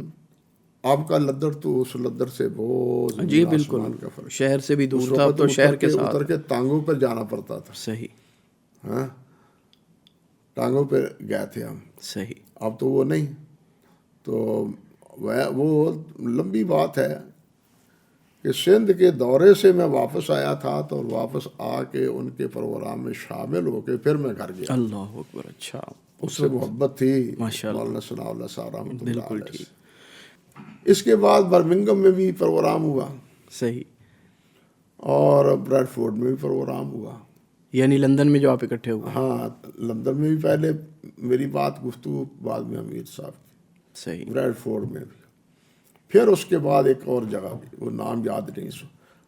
S1: اب کا لدڑ تو اس لدڑ سے بہت
S2: جی بالکل,
S1: کا فرق.
S2: شہر سے بھی دور تھا تو شہر کے ساتھ
S1: اتر کے ٹانگوں پر جانا پڑتا تھا.
S2: صحیح.
S1: ہاں ٹانگوں پہ گئے تھے ہم.
S2: صحیح.
S1: اب تو وہ نہیں. تو وہ لمبی بات ہے کہ سندھ کے دورے سے میں واپس آیا تھا, تو واپس آ کے ان کے پروگرام میں شامل ہو کے پھر میں گھر گیا.
S2: اللہ اکبر. اچھا
S1: اس سے محبت تھی
S2: ماشاءاللہ.
S1: مولانا ثناء اللہ صاحب رحمۃ اللہ
S2: بالکل
S1: علیہ
S2: ٹھیک.
S1: سے. اس کے بعد برمنگم میں بھی پروگرام ہوا.
S2: صحیح.
S1: اور بریڈ فورڈ میں بھی پروگرام ہوا.
S2: یعنی لندن میں جو آپ اکٹھے ہوئے.
S1: ہاں لندن میں بھی پہلے میری بات گفتگو, بعد میں امیر صاحب کی.
S2: صحیح.
S1: بریڈ فورڈ میں بھی. پھر اس کے بعد ایک اور جگہ بھی, وہ نام یاد نہیں.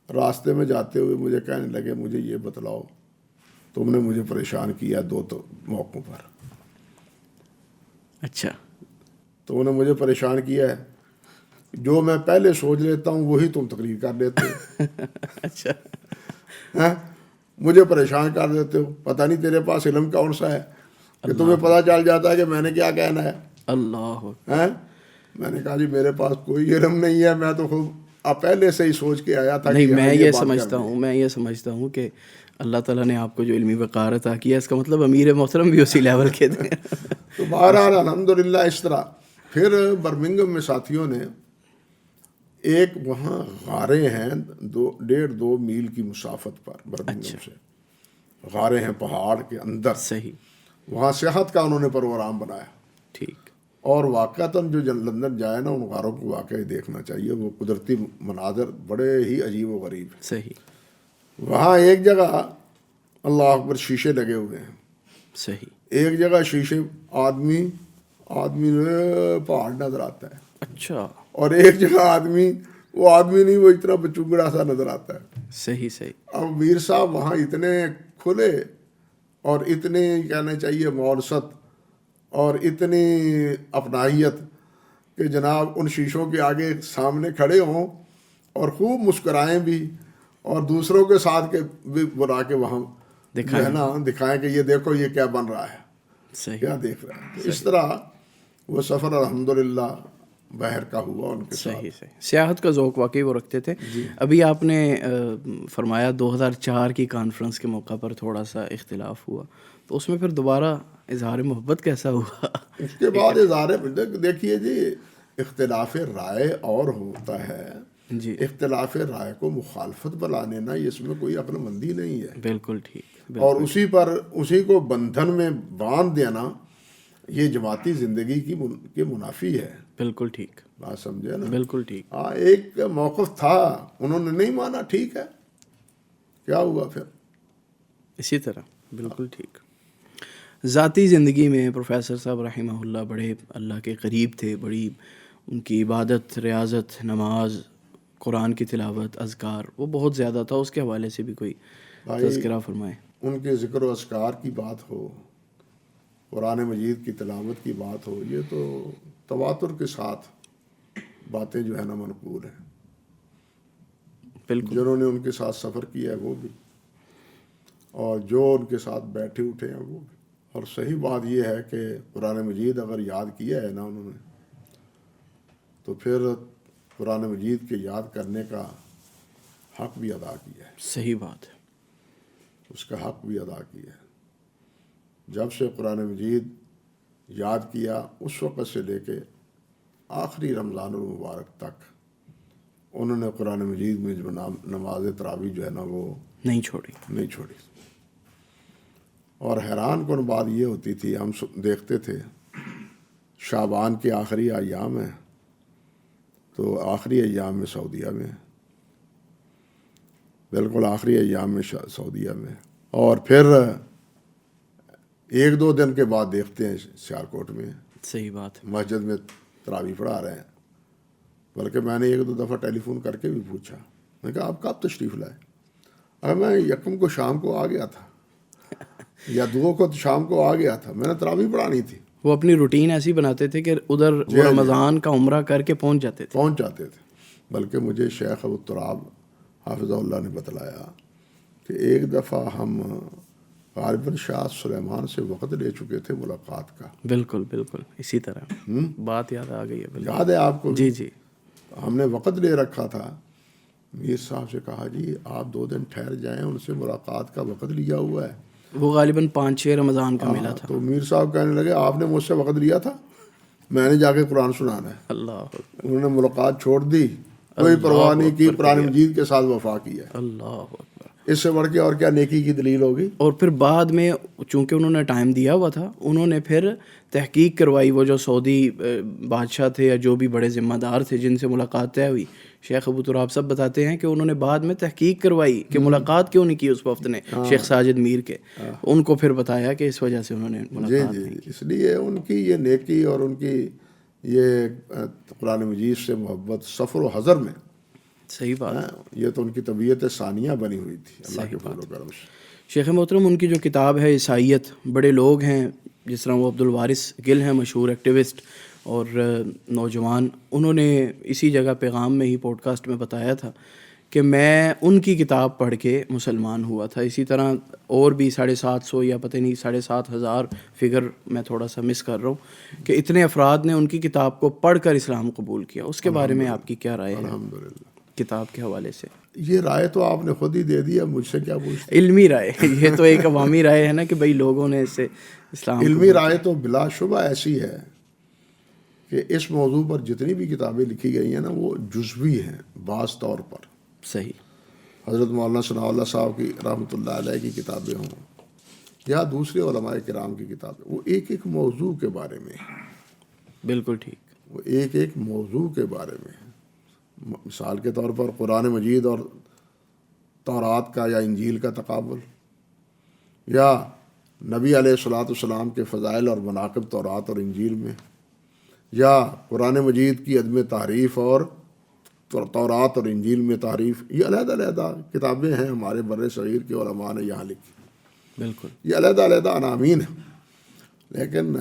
S1: راستے میں جاتے ہوئے مجھے کہنے لگے مجھے یہ بتلاؤ, تم نے مجھے پریشان کیا 2 موقعوں پر.
S2: اچھا.
S1: تو انہوں نے مجھے پریشان کیا ہے, جو میں پہلے سوچ لیتا ہوں وہی تم تقریر کر لیتے ہو.
S2: اچھا.
S1: مجھے پریشان کر دیتے ہو, پتہ نہیں تیرے پاس علم کون سا ہے کہ تمہیں پتہ چل جاتا ہے کہ میں نے کیا کہنا ہے.
S2: اللہ.
S1: میں نے کہا جی میرے پاس کوئی علم نہیں ہے, میں تو خود پہلے سے ہی سوچ کے آیا تھا.
S2: نہیں, میں یہ سمجھتا ہوں کہ اللہ تعالیٰ نے آپ کو جو علمی وقار عطا کیا اس کا مطلب امیر محترم بھی اسی لیول کے تھے.
S1: تو بہرحال الحمدللہ اس طرح. پھر برمنگم میں ساتھیوں نے ایک وہاں غاریں ہیں 1.5-2 میل کی مسافت پر برمنگم سے. غاریں ہیں پہاڑ کے اندر.
S2: صحیح.
S1: وہاں صحت کا انہوں نے پروگرام بنایا.
S2: ٹھیک.
S1: اور واقعتاً جو لندن جائے نا ان غاروں کو واقعی دیکھنا چاہیے. وہ قدرتی مناظر بڑے ہی عجیب و غریب ہیں.
S2: صحیح.
S1: وہاں ایک جگہ اللہ اکبر شیشے لگے ہوئے ہیں.
S2: صحیح.
S1: ایک جگہ شیشے آدمی پہاڑ نظر آتا ہے.
S2: اچھا.
S1: اور ایک جگہ وہ آدمی نہیں, وہ اتنا بچونگڑا سا نظر آتا ہے.
S2: صحیح. صحیح.
S1: اب میر صاحب وہاں اتنے کھلے اور اتنے کہنا چاہیے مورست اور اتنی اپنائیت کہ جناب ان شیشوں کے آگے سامنے کھڑے ہوں اور خوب مسکرائیں بھی, اور دوسروں کے ساتھ کے بھی بلا کے وہاں جو ہے نا دکھائیں کہ یہ دیکھو یہ کیا بن رہا ہے.
S2: صحیح.
S1: کیا دیکھ رہا ہے. اس طرح وہ سفر الحمدللہ بحر کا ہوا ان کے ساتھ.
S2: صحیح. سیاحت کا ذوق واقعی وہ رکھتے تھے. ابھی آپ نے فرمایا 2004 کی کانفرنس کے موقع پر تھوڑا سا اختلاف ہوا, تو اس میں پھر دوبارہ اظہار محبت کیسا ہوا؟
S1: اس کے بعد دیکھیے جی اختلاف رائے اور ہوتا ہے
S2: جی.
S1: اختلاف رائے کو مخالفت بلانے نا اس میں کوئی عقل مندی نہیں ہے.
S2: بالکل ٹھیک.
S1: اور اسی کو بندھن میں باندھ دینا یہ جماعتی زندگی کی منافی ہے.
S2: بالکل ٹھیک.
S1: بات سمجھے نا.
S2: بالکل ٹھیک.
S1: ہاں ایک موقف تھا, انہوں نے نہیں مانا, ٹھیک ہے, کیا ہوا پھر
S2: اسی طرح. بالکل ٹھیک. ذاتی زندگی میں پروفیسر صاحب رحمہ اللہ بڑے اللہ کے قریب تھے. بڑی ان کی عبادت, ریاضت, نماز, قرآن کی تلاوت, اذکار وہ بہت زیادہ تھا. اس کے حوالے سے بھی کوئی تذکرہ فرمائیں.
S1: ان کے ذکر و اذکار کی بات ہو قرآن مجید کی تلاوت کی بات ہو، یہ تو تواتر کے ساتھ باتیں جو ہے نا منقول ہیں.
S2: بالکل.
S1: جنہوں نے ان کے ساتھ سفر کیا ہے وہ بھی، اور جو ان کے ساتھ بیٹھے اٹھے ہیں وہ بھی. اور صحیح بات یہ ہے کہ قرآن مجید اگر یاد کیا ہے نا انہوں نے، تو پھر قرآن مجید کے یاد کرنے کا حق بھی ادا کیا ہے.
S2: صحیح بات ہے.
S1: اس کا حق بھی ادا کیا ہے. جب سے قرآن مجید یاد کیا اس وقت سے لے کے آخری رمضان المبارک تک انہوں نے قرآن مجید میں جو نماز تراویح جو ہے نا وہ
S2: نہیں چھوڑی. اور حیران کن بات یہ ہوتی تھی، ہم دیکھتے تھے شعبان کے آخری ایام ہیں، تو آخری ایام میں سعودیہ میں، بالکل آخری ایام میں سعودیہ میں، اور پھر ایک دو دن کے بعد دیکھتے ہیں سیالکوٹ میں. صحیح بات ہے.
S1: مسجد میں تراویح پڑھا رہے ہیں. بلکہ میں نے ایک دو دفعہ ٹیلی فون کر کے بھی پوچھا، میں کہا آپ کب تشریف لائے؟ اگر میں یکم کو شام کو آ گیا تھا یا دو کو شام کو آ گیا تھا، میں نے تراویح پڑھانی تھی.
S2: وہ اپنی روٹین ایسی بناتے تھے کہ ادھر وہ رمضان کا عمرہ کر کے پہنچ جاتے تھے.
S1: بلکہ مجھے شیخ ابو التراب حافظ اللہ نے بتلایا کہ ایک دفعہ ہم غالباً شاہ سلیمان سے وقت لے چکے تھے ملاقات کا.
S2: بالکل اسی طرح بات یاد آ گئی ہے.
S1: یاد ہے آپ کو؟
S2: جی.
S1: ہم نے وقت لے رکھا تھا. میر صاحب سے کہا جی آپ 2 دن ٹھہر جائیں، ان سے ملاقات کا وقت لیا ہوا ہے.
S2: وہ غالباً 5-6 رمضان کا میلہ تھا.
S1: تو میر صاحب کہنے لگے آپ نے مجھ سے وقت لیا تھا، میں نے جا کے قرآن سنانا ہے.
S2: اللہ.
S1: انہوں نے ملاقات چھوڑ دی، کوئی پرواہ نہیں کی، قرآن مجید کے ساتھ وفا کیا.
S2: اللہ.
S1: اس سے بڑھ کے اور کیا نیکی کی دلیل ہوگی.
S2: اور پھر بعد میں چونکہ انہوں نے ٹائم دیا ہوا تھا، انہوں نے پھر تحقیق کروائی. وہ جو سعودی بادشاہ تھے یا جو بھی بڑے ذمہ دار تھے جن سے ملاقات طے ہوئی، شیخ ابو تراب سب بتاتے ہیں کہ انہوں نے بعد میں تحقیق کروائی کہ ملاقات کیوں نہیں کی اس وقت نے شیخ ساجد میر کے. ان کو پھر بتایا کہ اس وجہ سے انہوں نے ملاقات
S1: جی اس لیے ان کی یہ نیکی اور ان کی یہ قرآن مجید سے محبت سفر و حضر میں.
S2: صحیح بات ہے.
S1: یہ تو ان کی طبیعت ثانیہ بنی ہوئی تھی اللہ کے فضل و کرم سے.
S2: شیخ محترم، ان کی جو کتاب ہے عیسائیت، بڑے لوگ ہیں جس طرح وہ عبدالوارث گل ہیں مشہور ایکٹیوسٹ اور نوجوان، انہوں نے اسی جگہ پیغام میں ہی پوڈ کاسٹ میں بتایا تھا کہ میں ان کی کتاب پڑھ کے مسلمان ہوا تھا. اسی طرح اور بھی 750 یا پتہ نہیں 7,500 فگر میں تھوڑا سا مس کر رہا ہوں کہ اتنے افراد نے ان کی کتاب کو پڑھ کر اسلام قبول کیا. اس کے بارے میں آپ کی کیا رائے ہے
S1: الحمدللہ
S2: کتاب کے حوالے سے؟
S1: یہ رائے تو آپ نے خود ہی دے دی، اب مجھ سے کیا پوچھتے؟
S2: علمی رائے. یہ تو ایک عوامی رائے ہے نا کہ بھائی لوگوں نے اس سے اسلام.
S1: علمی رائے تو بلا شبہ ایسی ہے کہ اس موضوع پر جتنی بھی کتابیں لکھی گئی ہیں نا وہ جزوی ہیں بعض طور پر.
S2: صحیح.
S1: حضرت مولانا ثناء اللہ صاحب کی رحمۃ اللہ علیہ کی کتابیں ہوں یا دوسرے علماء کرام کی کتابیں، وہ ایک ایک موضوع کے بارے میں.
S2: بالکل ٹھیک.
S1: وہ ایک ایک موضوع کے بارے میں. مثال کے طور پر قرآن مجید اور تورات کا یا انجیل کا تقابل، یا نبی علیہ الصلوۃ والسلام کے فضائل اور مناقب تورات اور انجیل میں، یا قرآن مجید کی عدم تعریف اور تورات اور انجیل میں تعریف. یہ علیحدہ علیحدہ کتابیں ہیں ہمارے بر صغیر کے علماء نے یہاں لکھی.
S2: بالکل.
S1: یہ علیحدہ علیحدہ عناوین ہیں، لیکن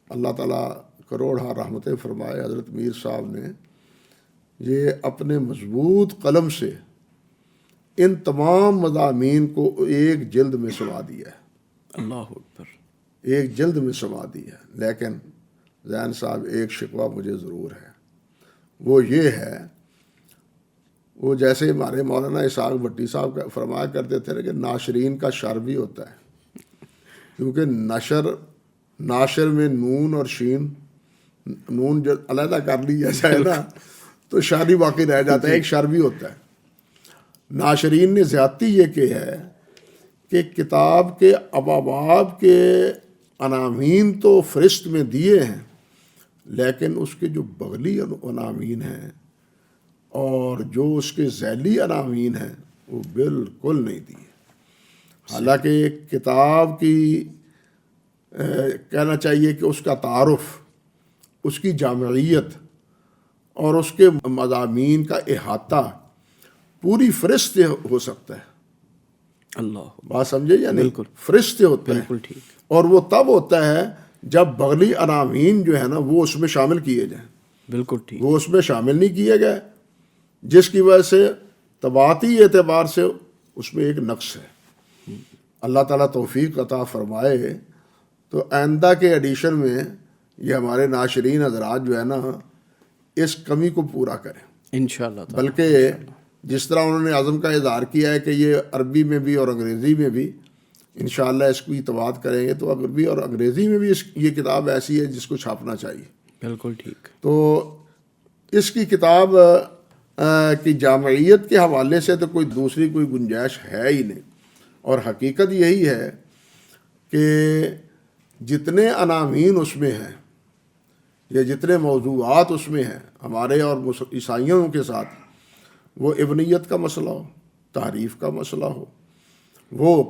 S1: اللہ تعالیٰ کروڑہ رحمتیں فرمائے حضرت میر صاحب نے یہ اپنے مضبوط قلم سے ان تمام مضامین کو ایک جلد میں سما دیا ہے.
S2: اللہ اکبر.
S1: ایک جلد میں سما دیا ہے. لیکن زین صاحب ایک شکوہ مجھے ضرور ہے، وہ یہ ہے، وہ جیسے ہمارے مولانا اسحاق بھٹی صاحب فرمایا کرتے تھے کہ ناشرین کا شر بھی ہوتا ہے، کیونکہ ناشر میں نون اور شین، نون جو علیحدہ کر لی جائے نا تو شر ہی باقی رہ جاتا ہے، ایک شر بھی ہوتا ہے. ناشرین نے زیادتی یہ کی ہے کہ کتاب کے ابواب کے عناوین تو فہرست میں دیے ہیں، لیکن اس کے جو بغلی عناوین ہیں اور جو اس کے ذیلی عناوین ہیں وہ بالکل نہیں دیے. حالانکہ کتاب کی کہنا چاہیے کہ اس کا تعارف، اس کی جامعیت اور اس کے مضامین کا احاطہ پوری فہرست ہو سکتا ہے،
S2: اللہ،
S1: بات سمجھے یا نہیں؟
S2: بالکل
S1: فرشتے ہوتے ہیں،
S2: بالکل ٹھیک،
S1: اور وہ تب ہوتا ہے جب بغلی عناوین جو ہے نا وہ اس میں شامل کیے جائیں.
S2: بالکل ٹھیک،
S1: وہ اس میں شامل نہیں کیے گئے، جس کی وجہ سے طباعتی اعتبار سے اس میں ایک نقص ہے. اللہ تعالیٰ توفیق عطا فرمائے تو آئندہ کے ایڈیشن میں یہ ہمارے ناشرین حضرات جو ہے نا اس کمی کو پورا کریں.
S2: انشاءاللہ تعالی.
S1: بلکہ جس طرح انہوں نے عزم کا اظہار کیا ہے کہ یہ عربی میں بھی اور انگریزی میں بھی انشاءاللہ اس کی طباعت کریں گے، تو عربی اور انگریزی میں بھی یہ کتاب ایسی ہے جس کو چھاپنا چاہیے.
S2: بالکل ٹھیک،
S1: تو اس کی کتاب کی جامعیت کے حوالے سے تو کوئی دوسری کوئی گنجائش ہے ہی نہیں. اور حقیقت یہی ہے کہ جتنے عناوین اس میں ہیں یا جتنے موضوعات اس میں ہیں ہمارے اور عیسائیوں کے ساتھ، وہ ابنیت کا مسئلہ ہو، تعریف کا مسئلہ ہو، وہ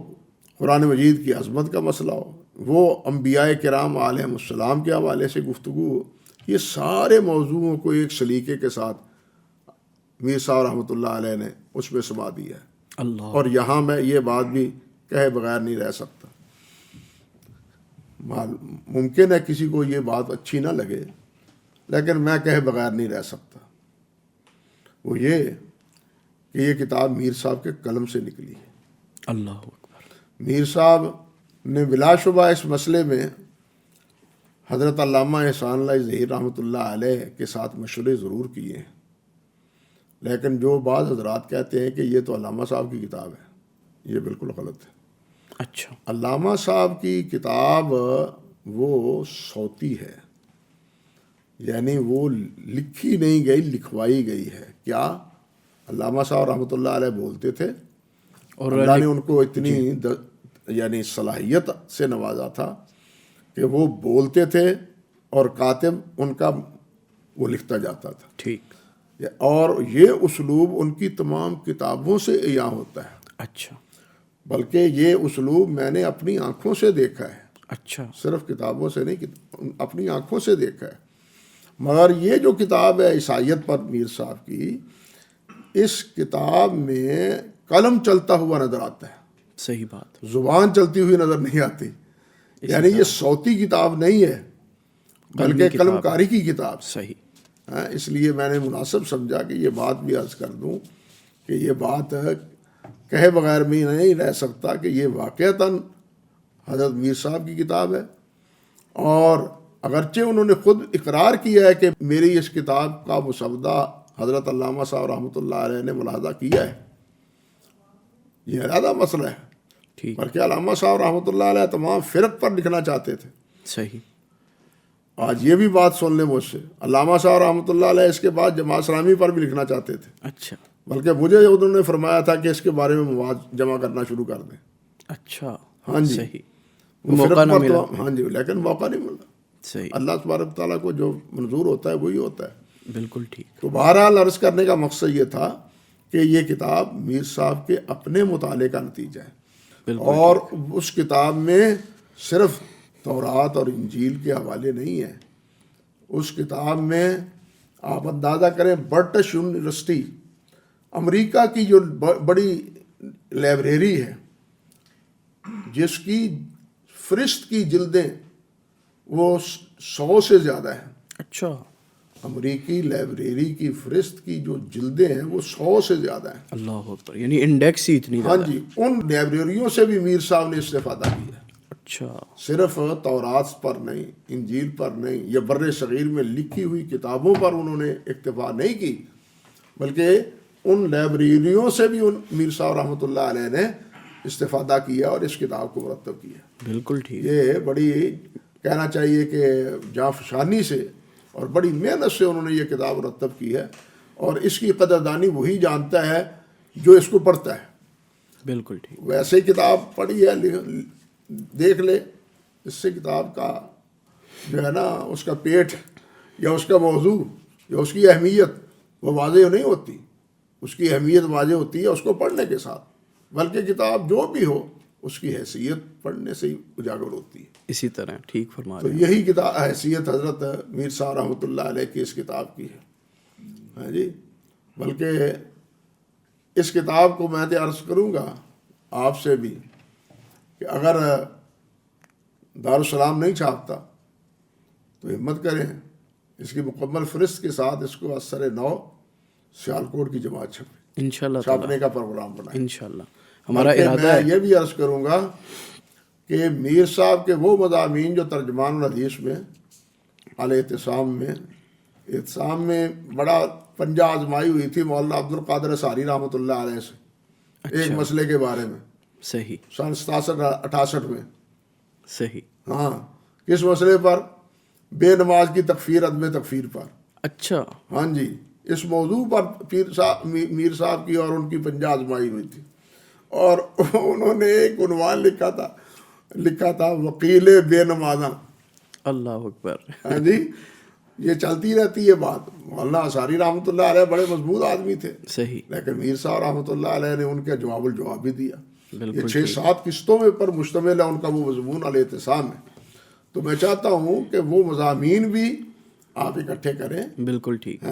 S1: قرآن مجید کی عظمت کا مسئلہ ہو، وہ انبیاء کرام علیہم السلام کے حوالے سے گفتگو ہو، یہ سارے موضوعوں کو ایک سلیقے کے ساتھ میر صاحب رحمۃ اللہ علیہ نے اس میں سما دیا ہے.
S2: اللہ،
S1: اور یہاں میں یہ بات بھی کہے بغیر نہیں رہ سکتا. ممکن ہے کسی کو یہ بات اچھی نہ لگے، لیکن میں کہے بغیر نہیں رہ سکتا. وہ یہ کہ یہ کتاب میر صاحب کے قلم سے نکلی ہے.
S2: اللہ اکبر.
S1: میر صاحب نے بلا شبہ اس مسئلے میں حضرت علامہ احسان اللہ ظہیر رحمۃ اللہ علیہ کے ساتھ مشورے ضرور کیے ہیں، لیکن جو بعض حضرات کہتے ہیں کہ یہ تو علامہ صاحب کی کتاب ہے، یہ بالکل غلط ہے.
S2: اچھا،
S1: علامہ صاحب کی کتاب وہ صوتی ہے، یعنی وہ لکھی نہیں گئی، لکھوائی گئی ہے. کیا علامہ صاحب رحمۃ اللہ علیہ بولتے تھے، اور اللہ نے ان کو اتنی یعنی صلاحیت سے نوازا تھا کہ وہ بولتے تھے اور کاتب ان کا وہ لکھتا جاتا تھا.
S2: ٹھیک،
S1: اور یہ اسلوب ان کی تمام کتابوں سے عیاں ہوتا ہے.
S2: اچھا
S1: بلکہ یہ اسلوب میں نے اپنی آنکھوں سے دیکھا ہے،
S2: اچھا،
S1: صرف کتابوں سے نہیں، اپنی آنکھوں سے دیکھا ہے. مگر یہ جو کتاب ہے عیسائیت پر میر صاحب کی، اس کتاب میں قلم چلتا ہوا نظر آتا ہے،
S2: صحیح بات،
S1: زبان چلتی ہوئی نظر نہیں آتی. یعنی یہ صوتی کتاب نہیں ہے بلکہ قلم کاری کی کتاب.
S2: صحیح.
S1: اس لیے میں نے مناسب سمجھا کہ یہ بات بھی عرض کر دوں کہ یہ بات کہے بغیر میں نہیں رہ سکتا کہ یہ واقعتاً حضرت میر صاحب کی کتاب ہے. اور اگرچہ انہوں نے خود اقرار کیا ہے کہ میری اس کتاب کا مسودہ حضرت علامہ صاحب رحمۃ اللہ علیہ نے ملاحظہ کیا ہے، یہ علیحدہ مسئلہ ہے.
S2: ٹھیک،
S1: بلکہ علامہ صاحب رحمۃ اللہ علیہ تمام فرق پر لکھنا چاہتے تھے.
S2: صحیح.
S1: آج یہ بھی بات سن لیں مجھ سے، علامہ صاحب رحمۃ اللہ علیہ اس کے بعد جماعت اسلامی پر بھی لکھنا چاہتے تھے.
S2: اچھا،
S1: بلکہ مجھے انہوں نے فرمایا تھا کہ اس کے بارے میں مواد جمع کرنا شروع کر دیں.
S2: اچھا،
S1: ہاں جی،
S2: صحیح،
S1: وہ
S2: موقع
S1: فرق
S2: نہ
S1: پر
S2: ملا.
S1: تو ہاں جی، لیکن موقع نہیں ملا.
S2: صحیح،
S1: اللہ تبارک تعالیٰ کو جو منظور ہوتا ہے وہی ہوتا ہے.
S2: بالکل ٹھیک،
S1: تو بہرحال عرض کرنے کا مقصد یہ تھا کہ یہ کتاب میر صاحب کے اپنے مطالعے کا نتیجہ ہے.
S2: بالکل.
S1: اور اس کتاب میں صرف تورات اور انجیل کے حوالے نہیں ہیں. اس کتاب میں آپ اندازہ کریں برٹش یونیورسٹی امریکہ کی جو بڑی لائبریری ہے، جس کی فہرست کی جلدیں وہ 100 سے زیادہ ہیں.
S2: اچھا،
S1: امریکی لائبریری کی فہرست کی جو جلدیں ہیں وہ 100 سے زیادہ ہیں.
S2: اللہ اکبر، یعنی انڈیکس ہی اتنی
S1: ہاں
S2: زیادہ.
S1: جی، ان لائبریریوں سے بھی میر صاحب نے استفادہ کیا.
S2: اچھا،
S1: صرف تورات پر نہیں، انجیل پر نہیں، یا بر صغیر میں لکھی ہوئی کتابوں پر انہوں نے اکتفا نہیں کی، بلکہ ان لائبریریوں سے بھی ان میر صاحب رحمۃ اللہ علیہ نے استفادہ کیا اور اس کتاب کو مرتب کیا.
S2: بالکل ٹھیک،
S1: یہ بڑی کہنا چاہیے کہ جانفشانی سے اور بڑی محنت سے انہوں نے یہ کتاب مرتب کی ہے. اور اس کی قدردانی وہی جانتا ہے جو اس کو پڑھتا ہے.
S2: بالکل ٹھیک،
S1: ویسے کتاب پڑھی ہے، دیکھ لے، اس سے کتاب کا جو ہے نا اس کا پیٹ یا اس کا موضوع یا اس کی اہمیت وہ واضح نہیں ہوتی. اس کی اہمیت واضح ہوتی ہے اس کو پڑھنے کے ساتھ، بلکہ کتاب جو بھی ہو اس کی حیثیت پڑھنے سے ہی اجاگر ہوتی ہے.
S2: اسی طرح ٹھیک فرما
S1: تو
S2: رہے ہیں.
S1: یہی کتاب حیثیت حضرت میر صاحب رحمۃ اللہ علیہ کی اس کتاب کی ہے. ہاں جی، بلکہ اس کتاب کو میں تو عرض کروں گا آپ سے بھی کہ اگر دارالسلام نہیں چھاپتا تو ہمت کریں اس کی مکمل فہرست کے ساتھ اس کو اثر نو سیالکوٹ کی جماعت چھپے
S2: انشاءاللہ
S1: چھاپنے کا پروگرام بنائیں.
S2: انشاءاللہ ہمارا
S1: بلکہ
S2: ارادہ
S1: میں
S2: ہے.
S1: یہ بھی عرض کروں گا کہ میر صاحب کے وہ مضامین جو ترجمان الحدیث میں الاعتصام میں بڑا پنجہ آزمائی ہوئی تھی مولانا عبد القادر صاری رحمۃ اللہ علیہ سے ایک مسئلے کے بارے میں
S2: صحیح.
S1: سن 67-68 میں.
S2: صحیح.
S1: ہاں کس مسئلے پر؟ بے نماز کی تکفیر، عدم تکفیر پر.
S2: اچھا.
S1: ہاں جی اس موضوع پر میر صاحب کی اور ان کی پنجہ آزمائی ہوئی تھی اور انہوں نے ایک عنوان لکھا تھا وکیل بے نمازاں.
S2: اللہ اکبر.
S1: ہاں جی یہ چلتی رہتی ہے بات. مولانا انصاری رحمۃ اللہ علیہ بڑے مضبوط آدمی تھے
S2: صحیح.
S1: لیکن میر صاحب رحمۃ اللہ علیہ نے ان کے الجواب بھی دیا.
S2: بالکل
S1: یہ 6-7 قسطوں میں پر مشتمل ہے ان کا وہ مضمون الاعتصام ہے. تو میں چاہتا ہوں کہ وہ مضامین بھی آپ اکٹھے کریں.
S2: بالکل ٹھیک.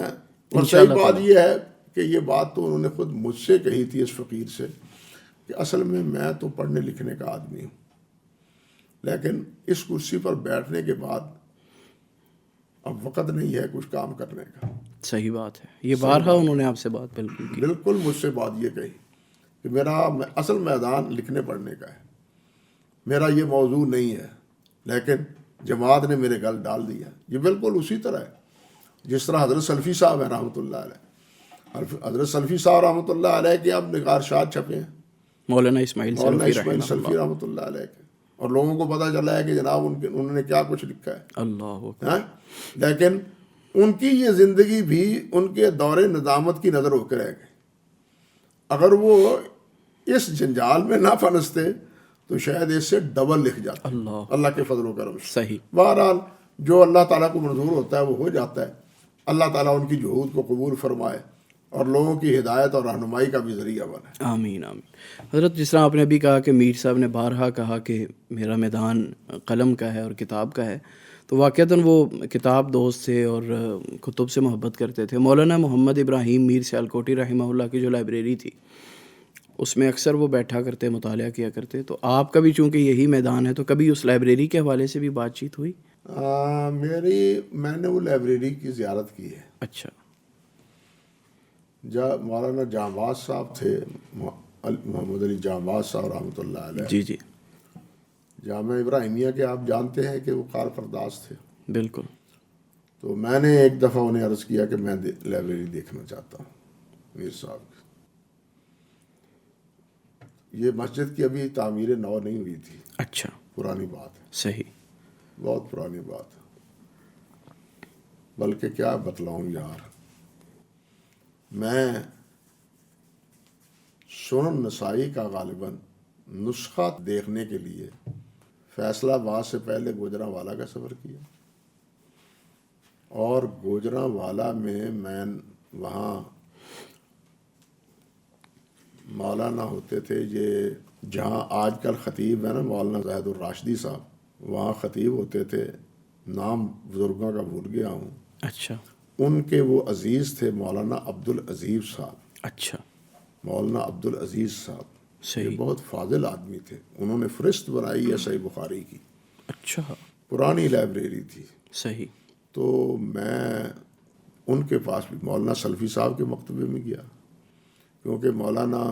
S1: اور صحیح بات یہ ہے کہ یہ بات تو انہوں نے خود مجھ سے کہی تھی اس فقیر سے کہ اصل میں تو پڑھنے لکھنے کا آدمی ہوں لیکن اس کرسی پر بیٹھنے کے بعد اب وقت نہیں ہے کچھ کام کرنے کا.
S2: صحیح بات ہے. یہ بارہا انہوں نے آپ سے بات بالکل کی.
S1: بالکل مجھ سے بات یہ کہی کہ میرا اصل میدان لکھنے پڑھنے کا ہے، میرا یہ موضوع نہیں ہے لیکن جماعت نے میرے گل ڈال دیا. یہ بالکل اسی طرح ہے جس طرح حضرت سلفی صاحب ہیں رحمۃ اللہ علیہ. حضرت سلفی صاحب رحمۃ اللہ علیہ کے اب نگارشات چھپے ہیں
S2: مولانا اسماعیل
S1: سلفی رحمۃ اللہ علیہ کے، اور لوگوں کو پتہ چلا ہے کہ جناب انہوں نے کیا کچھ لکھا ہے.
S2: اللہ اکبر.
S1: لیکن ان کی یہ زندگی بھی ان کے دور ندامت کی نظر ہو کے رہ گئی. اگر وہ اس جنجال میں نہ پھنستے تو شاید اس سے ڈبل لکھ جاتا. اللہ کے فضل و کرم سے.
S2: صحیح.
S1: بہرحال جو اللہ تعالیٰ کو منظور ہوتا ہے وہ ہو جاتا ہے. اللہ تعالیٰ ان کی جہود کو قبول فرمائے اور لوگوں کی ہدایت اور رہنمائی کا بھی ذریعہ بنے.
S2: آمین آمین. حضرت جس طرح آپ نے ابھی کہا کہ میر صاحب نے بارہا کہا کہ میرا میدان قلم کا ہے اور کتاب کا ہے، تو واقعتاً وہ کتاب دوست تھے اور کتب سے محبت کرتے تھے. مولانا محمد ابراہیم میر سیالکوٹی رحمہ اللہ کی جو لائبریری تھی اس میں اکثر وہ بیٹھا کرتے، مطالعہ کیا کرتے. تو آپ کا بھی چونکہ یہی میدان ہے تو کبھی اس لائبریری کے حوالے سے بھی بات چیت ہوئی؟
S1: میں نے وہ لائبریری کی زیارت کی ہے.
S2: اچھا.
S1: مولانا جانباز صاحب تھے، محمد علی جانباز صاحب رحمۃ اللہ علیہ.
S2: جی جی.
S1: جامعہ ابراہیمیہ کے آپ جانتے ہیں کہ وہ کار پرداز تھے.
S2: بالکل.
S1: تو میں نے ایک دفعہ انہیں عرض کیا کہ میں لائبریری دیکھنا چاہتا ہوں میر صاحب کی. یہ مسجد کی ابھی تعمیر نو نہیں ہوئی تھی.
S2: اچھا.
S1: پرانی بات ہے.
S2: صحیح.
S1: بہت پرانی بات ہے. بلکہ کیا بتلاؤں یار، میں سنن نسائی کا غالباً نسخہ دیکھنے کے لیے فیصلہ آباد سے پہلے گوجرانوالا کا سفر کیا، اور گوجرانوالا میں وہاں مولانا ہوتے تھے یہ جہاں آج کل خطیب ہے نا مولانا زاہد الراشدی صاحب، وہاں خطیب ہوتے تھے. نام بزرگوں کا بھول گیا ہوں.
S2: اچھا.
S1: ان کے وہ عزیز تھے مولانا عبد العزیز صاحب.
S2: اچھا.
S1: مولانا عبد العزیز صاحب
S2: صحیح.
S1: یہ بہت فاضل آدمی تھے. انہوں نے فہرست بنائی ہے صحیح بخاری کی.
S2: اچھا.
S1: پرانی لائبریری تھی.
S2: صحیح.
S1: تو میں ان کے پاس بھی مولانا سلفی صاحب کے مکتبے میں گیا، کیونکہ مولانا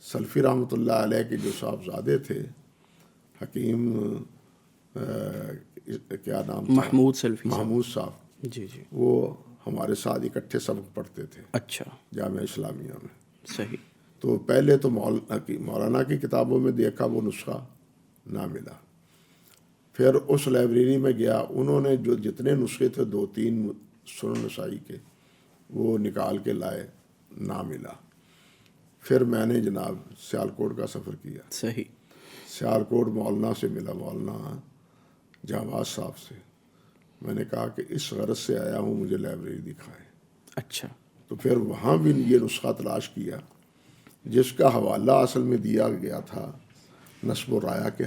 S1: سلفی رحمۃ اللہ علیہ کے جو صاحبزادے تھے حکیم کیا نام تھا،
S2: محمود سلفی
S1: محمود صاحب،
S2: جی جی،
S1: وہ ہمارے ساتھ اکٹھے سبق پڑھتے تھے.
S2: اچھا.
S1: جامعہ اسلامیہ میں.
S2: صحیح.
S1: تو پہلے تو مولانا کی کتابوں میں دیکھا وہ نسخہ نہ ملا. پھر اس لائبریری میں گیا، انہوں نے جو جتنے نسخے تھے 2-3 سنن نسائی کے وہ نکال کے لائے، نہ ملا. پھر میں نے جناب سیالکوٹ کا سفر کیا.
S2: صحیح.
S1: سیالکوٹ مولانا سے ملا، مولانا جانباز صاحب سے. میں نے کہا کہ اس غرض سے آیا ہوں، مجھے لائبریری دکھائیں.
S2: اچھا.
S1: تو پھر وہاں بھی یہ نسخہ تلاش کیا جس کا حوالہ اصل میں دیا گیا تھا نصب و رایا کے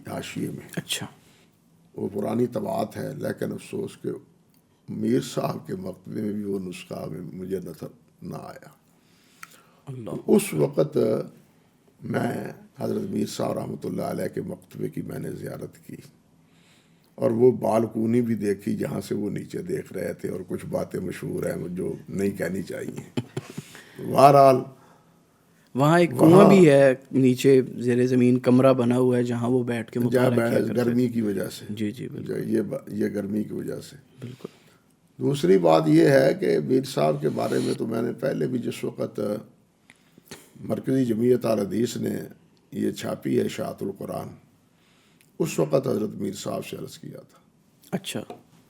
S1: حاشیے میں.
S2: اچھا.
S1: وہ پرانی طباعت ہے، لیکن افسوس کہ میر صاحب کے مکتبے میں بھی وہ نسخہ مجھے نظر نہ آیا.
S2: اللہ.
S1: اس وقت میں حضرت میر صاحب رحمۃ اللہ علیہ کے مکتبے کی میں نے زیارت کی اور وہ بالکونی بھی دیکھی جہاں سے وہ نیچے دیکھ رہے تھے، اور کچھ باتیں مشہور ہیں جو نہیں کہنی چاہیے. بہرحال
S2: وہاں ایک کنواں بھی ہے نیچے زیر زمین کمرہ بنا ہوا ہے جہاں وہ بیٹھ کے مطالعہ کیا کرتے
S1: گرمی کی وجہ سے،
S2: جی جی بالکل،
S1: یہ گرمی کی وجہ سے.
S2: بالکل.
S1: دوسری بات یہ ہے کہ میر صاحب کے بارے میں تو میں نے پہلے بھی جس وقت مرکزی جمعیت الحدیث نے یہ چھاپی ہے اشاعت القرآن، اس وقت حضرت میر صاحب سے عرض کیا تھا.
S2: اچھا.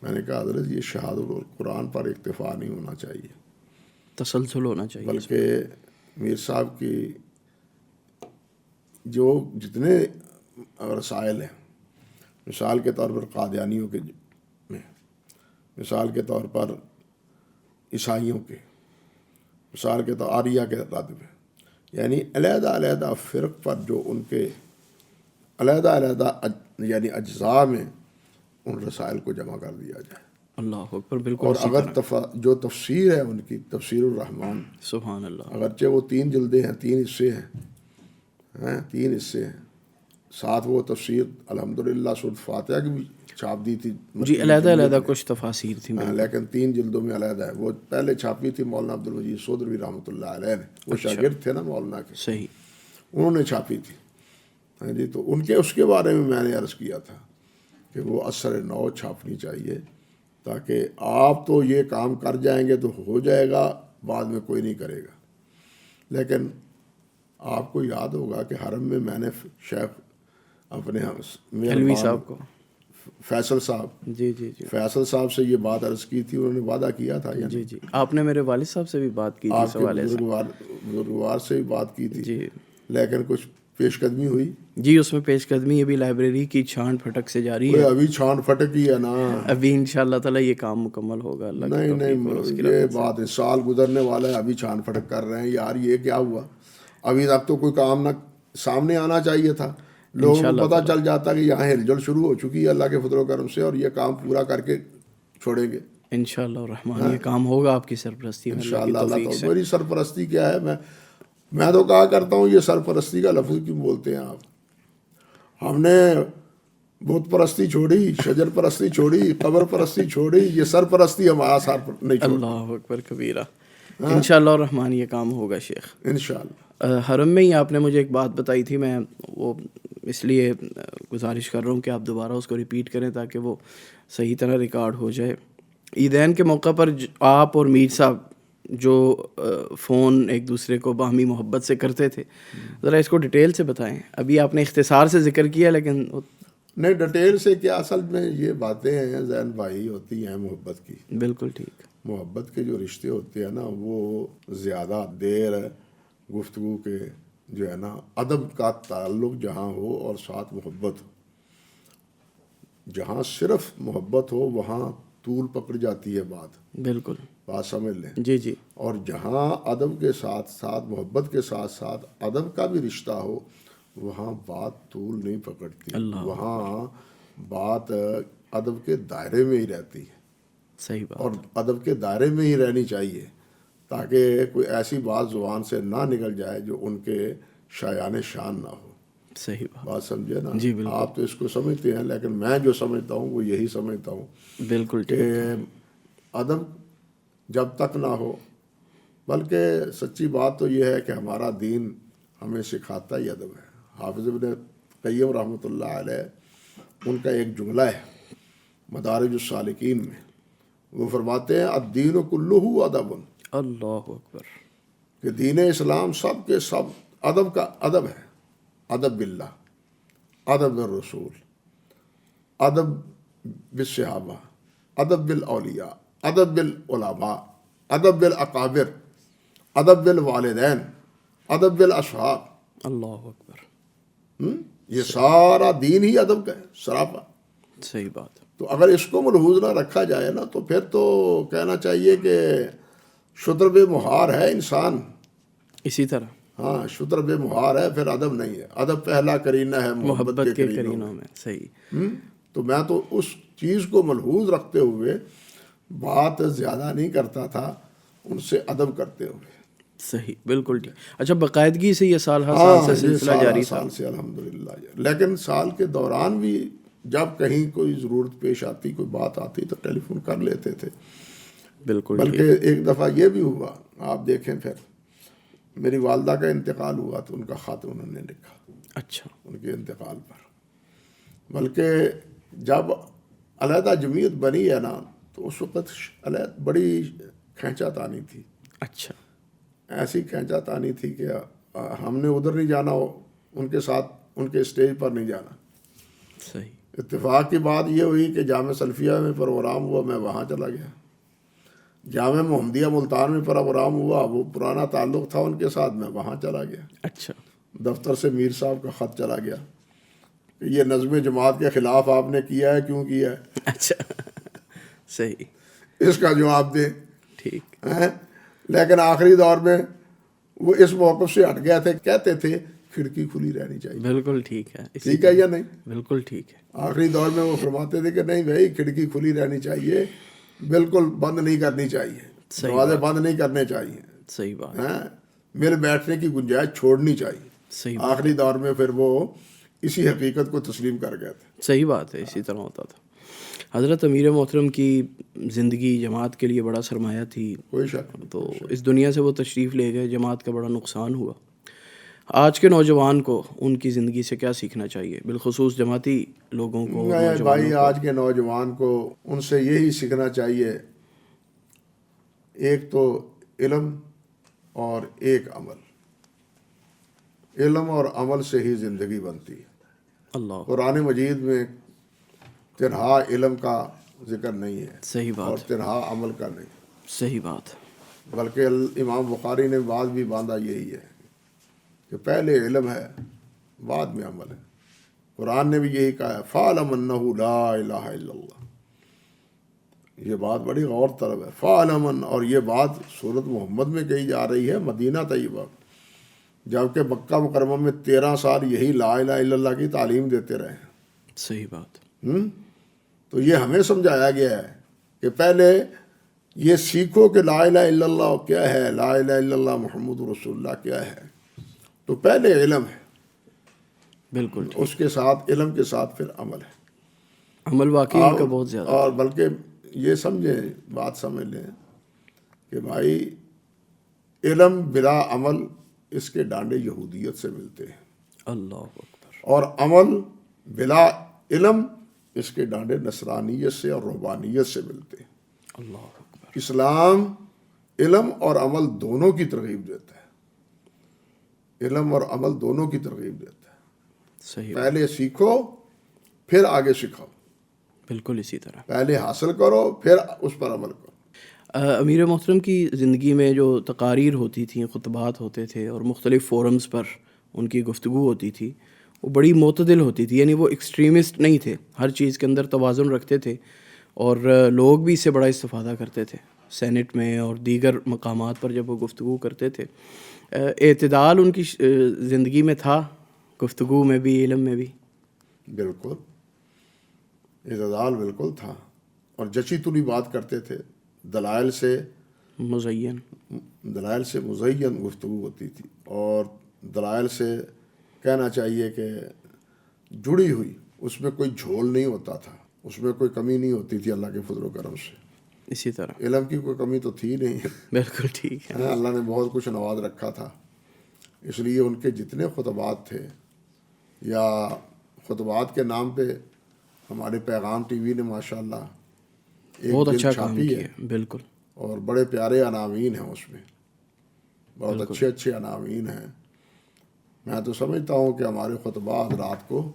S1: میں نے کہا حضرت یہ اشاعت القرآن پر اکتفا نہیں ہونا چاہیے،
S2: تسلسل ہونا چاہیے،
S1: بلکہ میر صاحب کی جو جتنے رسائل ہیں، مثال کے طور پر قادیانیوں کے میں، مثال کے طور پر عیسائیوں کے، مثال کے طور آریہ کے رد میں، یعنی علیحدہ علیحدہ فرق پر جو ان کے علیحدہ علیحدہ یعنی اجزاء میں ان رسائل کو جمع کر دیا جائے.
S2: اللہ اکبر. بالکل.
S1: اور اگر جو تفسیر ہے ان کی تفسیر الرحمن،
S2: سبحان اللہ،
S1: اگرچہ وہ 3 جلدیں ہیں، 3 حصے ہیں، 3 حصے ہیں، ساتھ وہ تفسیر الحمدللہ سورۃ فاتحہ کی بھی چھاپ دی تھی
S2: جی، علیحدہ علیحدہ کچھ تفاسیر تھی،
S1: لیکن 3 جلدوں میں علیحدہ ہے. وہ پہلے چھاپی تھی مولانا عبدالمجید سودروی رحمۃ اللہ علیہ نے، وہ شاگرد تھے نا مولانا کے،
S2: صحیح،
S1: انہوں نے چھاپی تھی. ہاں جی، تو ان کے اس کے بارے میں نے عرض کیا تھا کہ وہ اثر نو چھاپنی چاہیے، تاکہ آپ تو یہ کام کر جائیں گے تو ہو جائے گا، بعد میں کوئی نہیں کرے گا. لیکن آپ کو یاد ہوگا کہ حرم میں میں نے شیخ اپنے
S2: علوی صاحب کو،
S1: فیصل صاحب،
S2: جی جی جی،
S1: فیصل صاحب سے یہ بات عرض کی تھی، انہوں نے وعدہ کیا تھا.
S2: جی جی، آپ نے میرے والد صاحب سے بھی بات کی تھی
S1: آپ کے بزرگوار سے بھی بات کی تھی،
S2: جی،
S1: لیکن کچھ پیش قدمی ہوئی.
S2: جی اس میں پیش قدمی ابھی لائبریری کی چھانٹ پھٹک سے جاری ہے،
S1: ابھی چھانٹ پھٹک ہی ہے نا،
S2: ابھی انشاءاللہ تعالی یہ کام مکمل ہوگا. اللہ کی توفیق اور اس کی
S1: یہ بات ہے، سال گزرنے والا ہے، ابھی چھانٹ پھٹک کر رہے ہیں. یار یہ کیا ہوا؟ ابھی تک تو کوئی کام نہ سامنے آنا چاہیے تھا، لوگوں کو پتہ چل جاتا کہ یہاں ہل جل شروع ہو چکی ہے اللہ کے فضل و کرم سے، اور یہ کام پورا کر کے چھوڑیں گے
S2: انشاءاللہ الرحمن. یہ کام ہوگا آپ کی سرپرستی میں، اللہ کی توفیق سے.
S1: میری سرپرستی کیا ہے؟ میں تو کہا کرتا ہوں یہ سرپرستی کا لفظ کیوں بولتے ہیں آپ؟ ہم نے بت پرستی چھوڑی، شجر پرستی چھوڑی، قبر پرستی چھوڑی، یہ سرپرستی ہمارا سر نہیں چھوڑی.
S2: اللہ اکبر کبیرہ. انشاءاللہ الرحمن یہ کام ہوگا شیخ
S1: انشاءاللہ.
S2: حرم میں ہی آپ نے مجھے ایک بات بتائی تھی، میں وہ اس لیے گزارش کر رہا ہوں کہ آپ دوبارہ اس کو ریپیٹ کریں تاکہ وہ صحیح طرح ریکارڈ ہو جائے. عیدین کے موقع پر آپ اور میر صاحب جو فون ایک دوسرے کو باہمی محبت سے کرتے تھے، ذرا اس کو ڈیٹیل سے بتائیں. ابھی آپ نے اختصار سے ذکر کیا لیکن
S1: نہیں، ڈیٹیل سے کیا، اصل میں یہ باتیں ہیں زین بھائی ہوتی ہیں محبت کی.
S2: بالکل ٹھیک.
S1: محبت کے جو رشتے ہوتے ہیں نا، وہ زیادہ دیر گفتگو کے جو ہے نا، ادب کا تعلق جہاں ہو اور ساتھ محبت ہو، جہاں صرف محبت ہو وہاں طول پکڑ جاتی ہے
S2: بالکل
S1: بات سمجھ لیں.
S2: جی جی.
S1: اور جہاں ادب کے ساتھ ساتھ محبت کے ساتھ ساتھ ادب کا بھی رشتہ ہو، وہاں بات طول نہیں پکڑتی، وہاں بات ادب کے دائرے میں ہی رہتی ہے.
S2: صحیح بات.
S1: اور ادب کے دائرے میں ہی رہنی چاہیے، تاکہ کوئی ایسی بات زبان سے نہ نکل جائے جو ان کے شایان شان نہ ہو.
S2: صحیح
S1: بات سمجھے نا؟
S2: جی بالکل.
S1: آپ تو اس کو سمجھتے ہیں، لیکن میں جو سمجھتا ہوں وہ یہی سمجھتا ہوں
S2: بالکل
S1: کہ ادب جب تک نہ ہو، بلکہ سچی بات تو یہ ہے کہ ہمارا دین ہمیں سکھاتا ہی ادب ہے. حافظ ابن قیم رحمۃ اللہ علیہ، ان کا ایک جملہ ہے مدارج السالکین میں، وہ فرماتے ہیں الدین کلہ ادب.
S2: اللہ اکبر.
S1: کہ دین اسلام سب کے سب ادب کا ادب ہے. ادب باللہ، ادب بالرسول، ادب بالصحابہ، ادب بالاولیاء، ادب بالعلماء، ادب بالاکابر، ادب بالوالدین، ادب بالاصحاب.
S2: اللہ اکبر.
S1: یہ سارا دین ہی ادب کا ہے سراپا.
S2: صحیح بات.
S1: تو اگر اس کو ملحوظ نہ رکھا جائے نا، تو پھر تو کہنا چاہیے کہ شتر بے مہار ہے انسان.
S2: اسی طرح
S1: ہاں، شتر بے مہار ہے، پھر ادب نہیں ہے. ادب پہلا کرینہ ہے محبت کے کرینوں میں.
S2: صحیح.
S1: تو میں تو اس چیز کو ملحوظ رکھتے ہوئے بات زیادہ نہیں کرتا تھا، ان سے ادب کرتے ہوئے.
S2: صحیح، بالکل ٹھیک. اچھا باقاعدگی سے یہ سال ہر سال سے سلسلہ جاری تھا؟
S1: سال سے الحمدللہ. لیکن سال کے دوران بھی جب کہیں کوئی ضرورت پیش آتی، کوئی بات آتی تو ٹیلی فون کر لیتے تھے.
S2: بالکل.
S1: بلکہ ایک دفعہ یہ بھی ہوا، آپ دیکھیں، پھر میری والدہ کا انتقال ہوا تو ان کا خط انہوں نے لکھا.
S2: اچھا.
S1: ان کے انتقال پر. بلکہ جب علیحدہ جمعیت بنی ہے نا تو اس وقت علیحدہ بڑی کھینچا تانی تھی.
S2: اچھا.
S1: ایسی کھینچا تانی تھی کہ ہم نے ادھر نہیں جانا، ان کے ساتھ ان کے اسٹیج پر نہیں جانا.
S2: صحیح.
S1: اتفاق کی بات یہ ہوئی کہ جامعہ سلفیہ میں پروگرام ہوا، میں وہاں چلا گیا. جامعہ محمدیہ ملتان میں پروگرام ہوا، وہ پرانا تعلق تھا ان کے ساتھ، میں وہاں چلا گیا.
S2: اچھا.
S1: دفتر سے میر صاحب کا خط چلا گیا کہ یہ نظم جماعت کے خلاف آپ نے کیا ہے، کیوں کیا ہے؟
S2: اچھا. صحیح.
S1: اس کا جواب دیں.
S2: ٹھیک.
S1: لیکن آخری دور میں وہ اس موقف سے ہٹ گئے تھے، کہتے تھے کھڑکی کھلی رہنی چاہیے.
S2: بالکل ٹھیک ہے.
S1: ٹھیک ہے یا نہیں؟
S2: بالکل ٹھیک ہے.
S1: آخری دور میں وہ فرماتے تھے کہ نہیں بھائی، کھڑکی کھلی رہنی چاہیے، بالکل بند نہیں کرنی چاہیے، دروازے بند نہیں کرنے چاہیے.
S2: صحیح بات.
S1: مل بیٹھنے کی گنجائش چھوڑنی چاہیے.
S2: صحیح.
S1: آخری دور میں پھر وہ اسی حقیقت کو تسلیم کر گئے تھے.
S2: صحیح بات ہے. اسی طرح ہوتا تھا. حضرت امیر محترم کی زندگی جماعت کے لیے بڑا سرمایہ تھی.
S1: کوئی شک نہیں.
S2: تو اس دنیا سے وہ تشریف لے گئے، جماعت کا بڑا نقصان ہوا. آج کے نوجوان کو ان کی زندگی سے کیا سیکھنا چاہیے، بالخصوص جماعتی لوگوں کو؟
S1: بھائی آج کے نوجوان کو ان سے یہی سیکھنا چاہیے، ایک تو علم اور ایک عمل. علم اور عمل سے ہی زندگی بنتی ہے.
S2: اللہ.
S1: قرآن مجید میں تنہا علم کا ذکر نہیں ہے.
S2: صحیح بات.
S1: اور تنہا عمل کا نہیں.
S2: صحیح بات.
S1: بلکہ امام بخاری نے بعد بھی باندھا یہی ہے کہ پہلے علم ہے، بعد میں عمل ہے. قرآن نے بھی یہی کہا ہے، فَاعْلَمْ أَنَّهُ لَا إِلَٰهَ إِلَّا اللَّهُ. یہ بات بڑی غور طلب ہے. فَاعْلَمْ، اور یہ بات سورۃ محمد میں کہی جا رہی ہے، مدینہ طیبہ، جبکہ مکہ مکرمہ میں 13 سال یہی لا الہ الا اللہ کی تعلیم دیتے رہے ہیں.
S2: صحیح بات.
S1: تو یہ ہمیں سمجھایا گیا ہے کہ پہلے یہ سیکھو کہ لا الہ الا اللہ کیا ہے، لا الہ الا اللہ محمد رسول اللہ کیا ہے. تو پہلے علم ہے،
S2: بالکل.
S1: اس کے ساتھ علم کے ساتھ پھر عمل ہے.
S2: عمل واقعی ان کا بہت زیادہ.
S1: اور بلکہ یہ سمجھیں، بات سمجھ لیں کہ بھائی علم بلا عمل اس کے ڈانڈے یہودیت سے ملتے ہیں.
S2: اللہ اکبر.
S1: اور عمل بلا علم اس کے ڈانڈے نصرانیت سے اور رہبانیت سے ملتے ہیں.
S2: اللہ اکبر.
S1: اسلام علم اور عمل دونوں کی ترغیب دیتا ہے. علم اور عمل دونوں کی ترغیب دیتا ہے.
S2: صحیح.
S1: پہلے سیکھو پھر آگے سکھاؤ.
S2: بالکل اسی طرح.
S1: پہلے حاصل کرو پھر اس پر عمل کرو.
S2: امیر محترم کی زندگی میں جو تقاریر ہوتی تھیں، خطبات ہوتے تھے اور مختلف فورمز پر ان کی گفتگو ہوتی تھی، وہ بڑی معتدل ہوتی تھی. یعنی وہ ایکسٹریمسٹ نہیں تھے، ہر چیز کے اندر توازن رکھتے تھے اور لوگ بھی اس سے بڑا استفادہ کرتے تھے. سینٹ میں اور دیگر مقامات پر جب وہ گفتگو کرتے تھے، اعتدال ان کی زندگی میں تھا، گفتگو میں بھی، علم میں بھی.
S1: بالکل اعتدال بالکل تھا. اور جچی تلی بات کرتے تھے. دلائل سے مزین گفتگو ہوتی تھی، اور دلائل سے کہنا چاہیے کہ جڑی ہوئی، اس میں کوئی جھول نہیں ہوتا تھا، اس میں کوئی کمی نہیں ہوتی تھی اللہ کے فضل و کرم سے.
S2: اسی طرح
S1: علم کی کوئی کمی تو تھی نہیں.
S2: بالکل ٹھیک ہے.
S1: اللہ نے بہت کچھ نواز رکھا تھا. اس لیے ان کے جتنے خطبات تھے، یا خطبات کے نام پہ ہمارے پیغام ٹی وی نے ماشاءاللہ
S2: بہت اچھا کام کیا. بالکل.
S1: اور بڑے پیارے عناوین ہیں اس میں، بہت اچھے اچھے عناوین ہیں. میں تو سمجھتا ہوں کہ ہمارے خطبات رات کو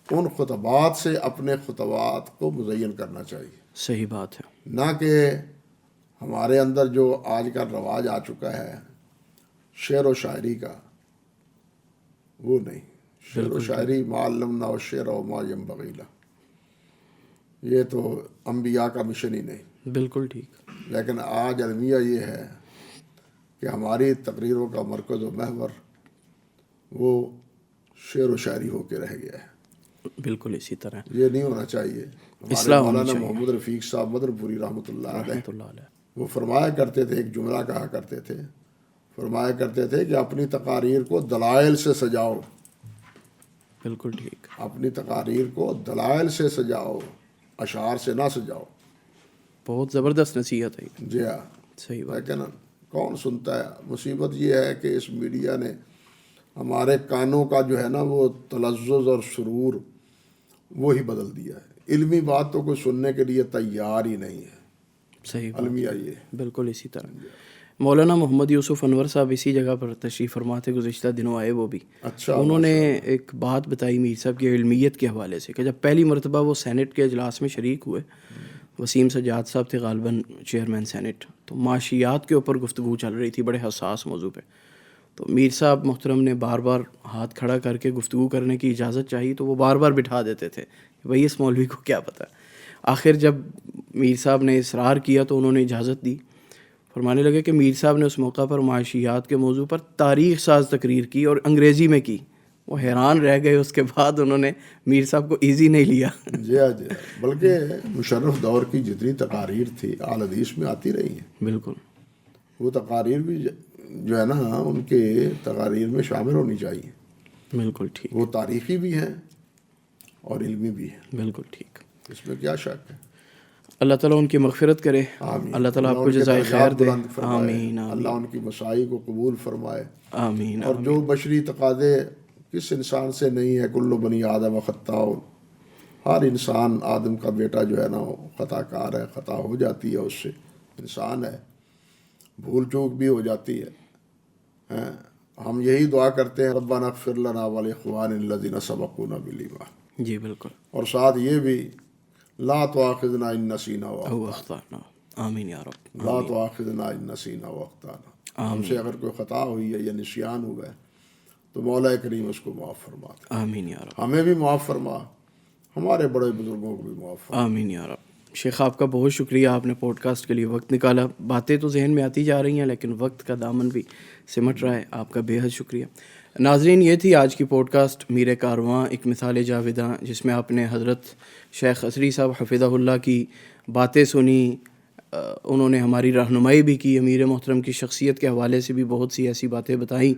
S1: ان خطبات سے اپنے خطبات کو مزین کرنا چاہیے.
S2: صحیح بات ہے. نہ
S1: کہ ہمارے اندر جو آج کا رواج آ چکا ہے شعر و شاعری کا، وہ نہیں. شعر و شاعری ما علمنا الشعر وما ينبغي له، یہ تو انبیاء کا مشن ہی نہیں.
S2: بالکل ٹھیک.
S1: لیکن آج المیہ یہ ہے کہ ہماری تقریروں کا مرکز و محور وہ شعر و شاعری ہو کے رہ گیا ہے.
S2: بالکل اسی طرح.
S1: یہ نہیں ہونا چاہیے. ہمارے مولانا محمد رفیق صاحب مدن پوری رحمۃ اللہ علیہ وہ فرمایا کرتے تھے، ایک جملہ کہا کرتے تھے، فرمایا کرتے تھے کہ اپنی تقاریر کو دلائل سے سجاؤ،
S2: بالکل ٹھیک،
S1: اپنی تقاریر کو دلائل سے سجاؤ، اشعار سے نہ سجاؤ۔
S2: بہت زبردست نصیحت ہے یہ،
S1: جی ہاں،
S2: صحیح بات،
S1: لیکن کون سنتا ہے؟ مصیبت یہ ہے کہ اس میڈیا نے ہمارے کانوں کا جو ہے نا وہ تلذذ اور سرور وہی بدل دیا ہے۔ علمی بات تو کوئی سننے کے لیے تیار ہی نہیں ہے،
S2: صحیح بات،
S1: المیہ یہ ہے۔
S2: بالکل اسی طرح۔ مولانا محمد یوسف انور صاحب اسی جگہ پر تشریف فرما تھے، گزشتہ دنوں آئے وہ بھی۔
S1: اچھا،
S2: انہوں نے ایک بات بتائی میر صاحب کی علمیت کے حوالے سے کہ جب پہلی مرتبہ وہ سینٹ کے اجلاس میں شریک ہوئے، وسیم سجاد صاحب تھے غالباً چیئرمین سینٹ، تو معاشیات کے اوپر گفتگو چل رہی تھی بڑے حساس موضوع پہ، تو میر صاحب محترم نے بار بار ہاتھ کھڑا کر کے گفتگو کرنے کی اجازت چاہی تو وہ بار بار بٹھا دیتے تھے کہ بھائی اس مولوی کو کیا پتہ۔ آخر جب میر صاحب نے اصرار کیا تو انہوں نے اجازت دی۔ فرمانے لگے کہ میر صاحب نے اس موقع پر معاشیات کے موضوع پر تاریخ ساز تقریر کی اور انگریزی میں کی۔ وہ حیران رہ گئے، اس کے بعد انہوں نے میر صاحب کو ایزی نہیں لیا۔
S1: جی ہاں، جی ہاں، بلکہ مشرف دور کی جتنی تقاریر تھی اہل حدیث میں آتی رہی ہیں،
S2: بالکل،
S1: وہ تقاریر بھی جو ہے نا ان کے تقاریر میں شامل ہونی چاہیے۔
S2: بالکل ٹھیک،
S1: وہ تاریخی بھی ہیں اور علمی بھی ہیں،
S2: بالکل ٹھیک۔
S1: اس میں کیا شک ہے؟
S2: اللہ تعالیٰ ان کی مغفرت کرے،
S1: آمین۔
S2: اللہ تعالیٰ آپ کو
S1: ان کے
S2: جزائے خیر
S1: درجات
S2: دے،
S1: بلند فرمائے،
S2: آمین
S1: اللہ
S2: آمین
S1: ان کی مساعی کو قبول فرمائے۔
S2: آمین
S1: اور جو بشری تقاضے کس انسان سے نہیں ہے، کل بنی آدم خطاء، ہر انسان آدم کا بیٹا جو ہے نا وہ خطا کار ہے، خطا ہو جاتی ہے، اس سے انسان ہے، بھول چوک بھی ہو جاتی ہے۔ ہم یہی دعا کرتے ہیں ربنا اغفر لنا ولاخواننا الذین سبقونا بالایمان،
S2: جی بالکل،
S1: اور ساتھ یہ بھی لا تؤاخذنا ان نسینا
S2: او اخطانا، آمین یا رب،
S1: لا تؤاخذنا ان نسینا واخطانا۔ ہم سے اگر کوئی خطا ہوئی ہے یا نسیان ہوا ہے تو مولا کریم اس کو معاف فرما دے،
S2: آمین یا رب،
S1: ہمیں بھی معاف فرما، ہمارے بڑے بزرگوں کو بھی معاف فرما۔
S2: آمین یا رب۔ شیخ آپ کا بہت شکریہ، آپ نے پوڈ کاسٹ کے لیے وقت نکالا۔ باتیں تو ذہن میں آتی جا رہی ہیں لیکن وقت کا دامن بھی سمٹ رہا ہے، آپ کا بے حد شکریہ۔ ناظرین، یہ تھی آج کی پوڈ کاسٹ میر کارواں ایک مثال جاوداں، جس میں آپ نے حضرت شیخ اصری صاحب حفظہ اللہ کی باتیں سنی، انہوں نے ہماری رہنمائی بھی کی، امیر محترم کی شخصیت کے حوالے سے بھی بہت سی ایسی باتیں بتائیں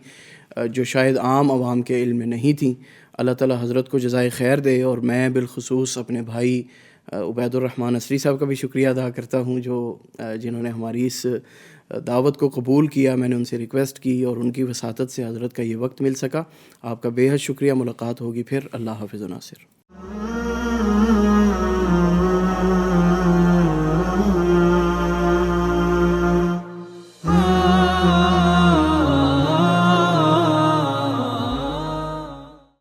S2: جو شاید عام عوام کے علم میں نہیں تھیں۔ اللہ تعالیٰ حضرت کو جزائے خیر دے، اور میں بالخصوص اپنے بھائی عبید الرحمن اصری صاحب کا بھی شکریہ ادا کرتا ہوں جنہوں نے ہماری اس دعوت کو قبول کیا۔ میں نے ان سے ریکویسٹ کی اور ان کی وساطت سے حضرت کا یہ وقت مل سکا۔ آپ کا بے حد شکریہ، ملاقات ہوگی پھر، اللہ حافظ و ناصر۔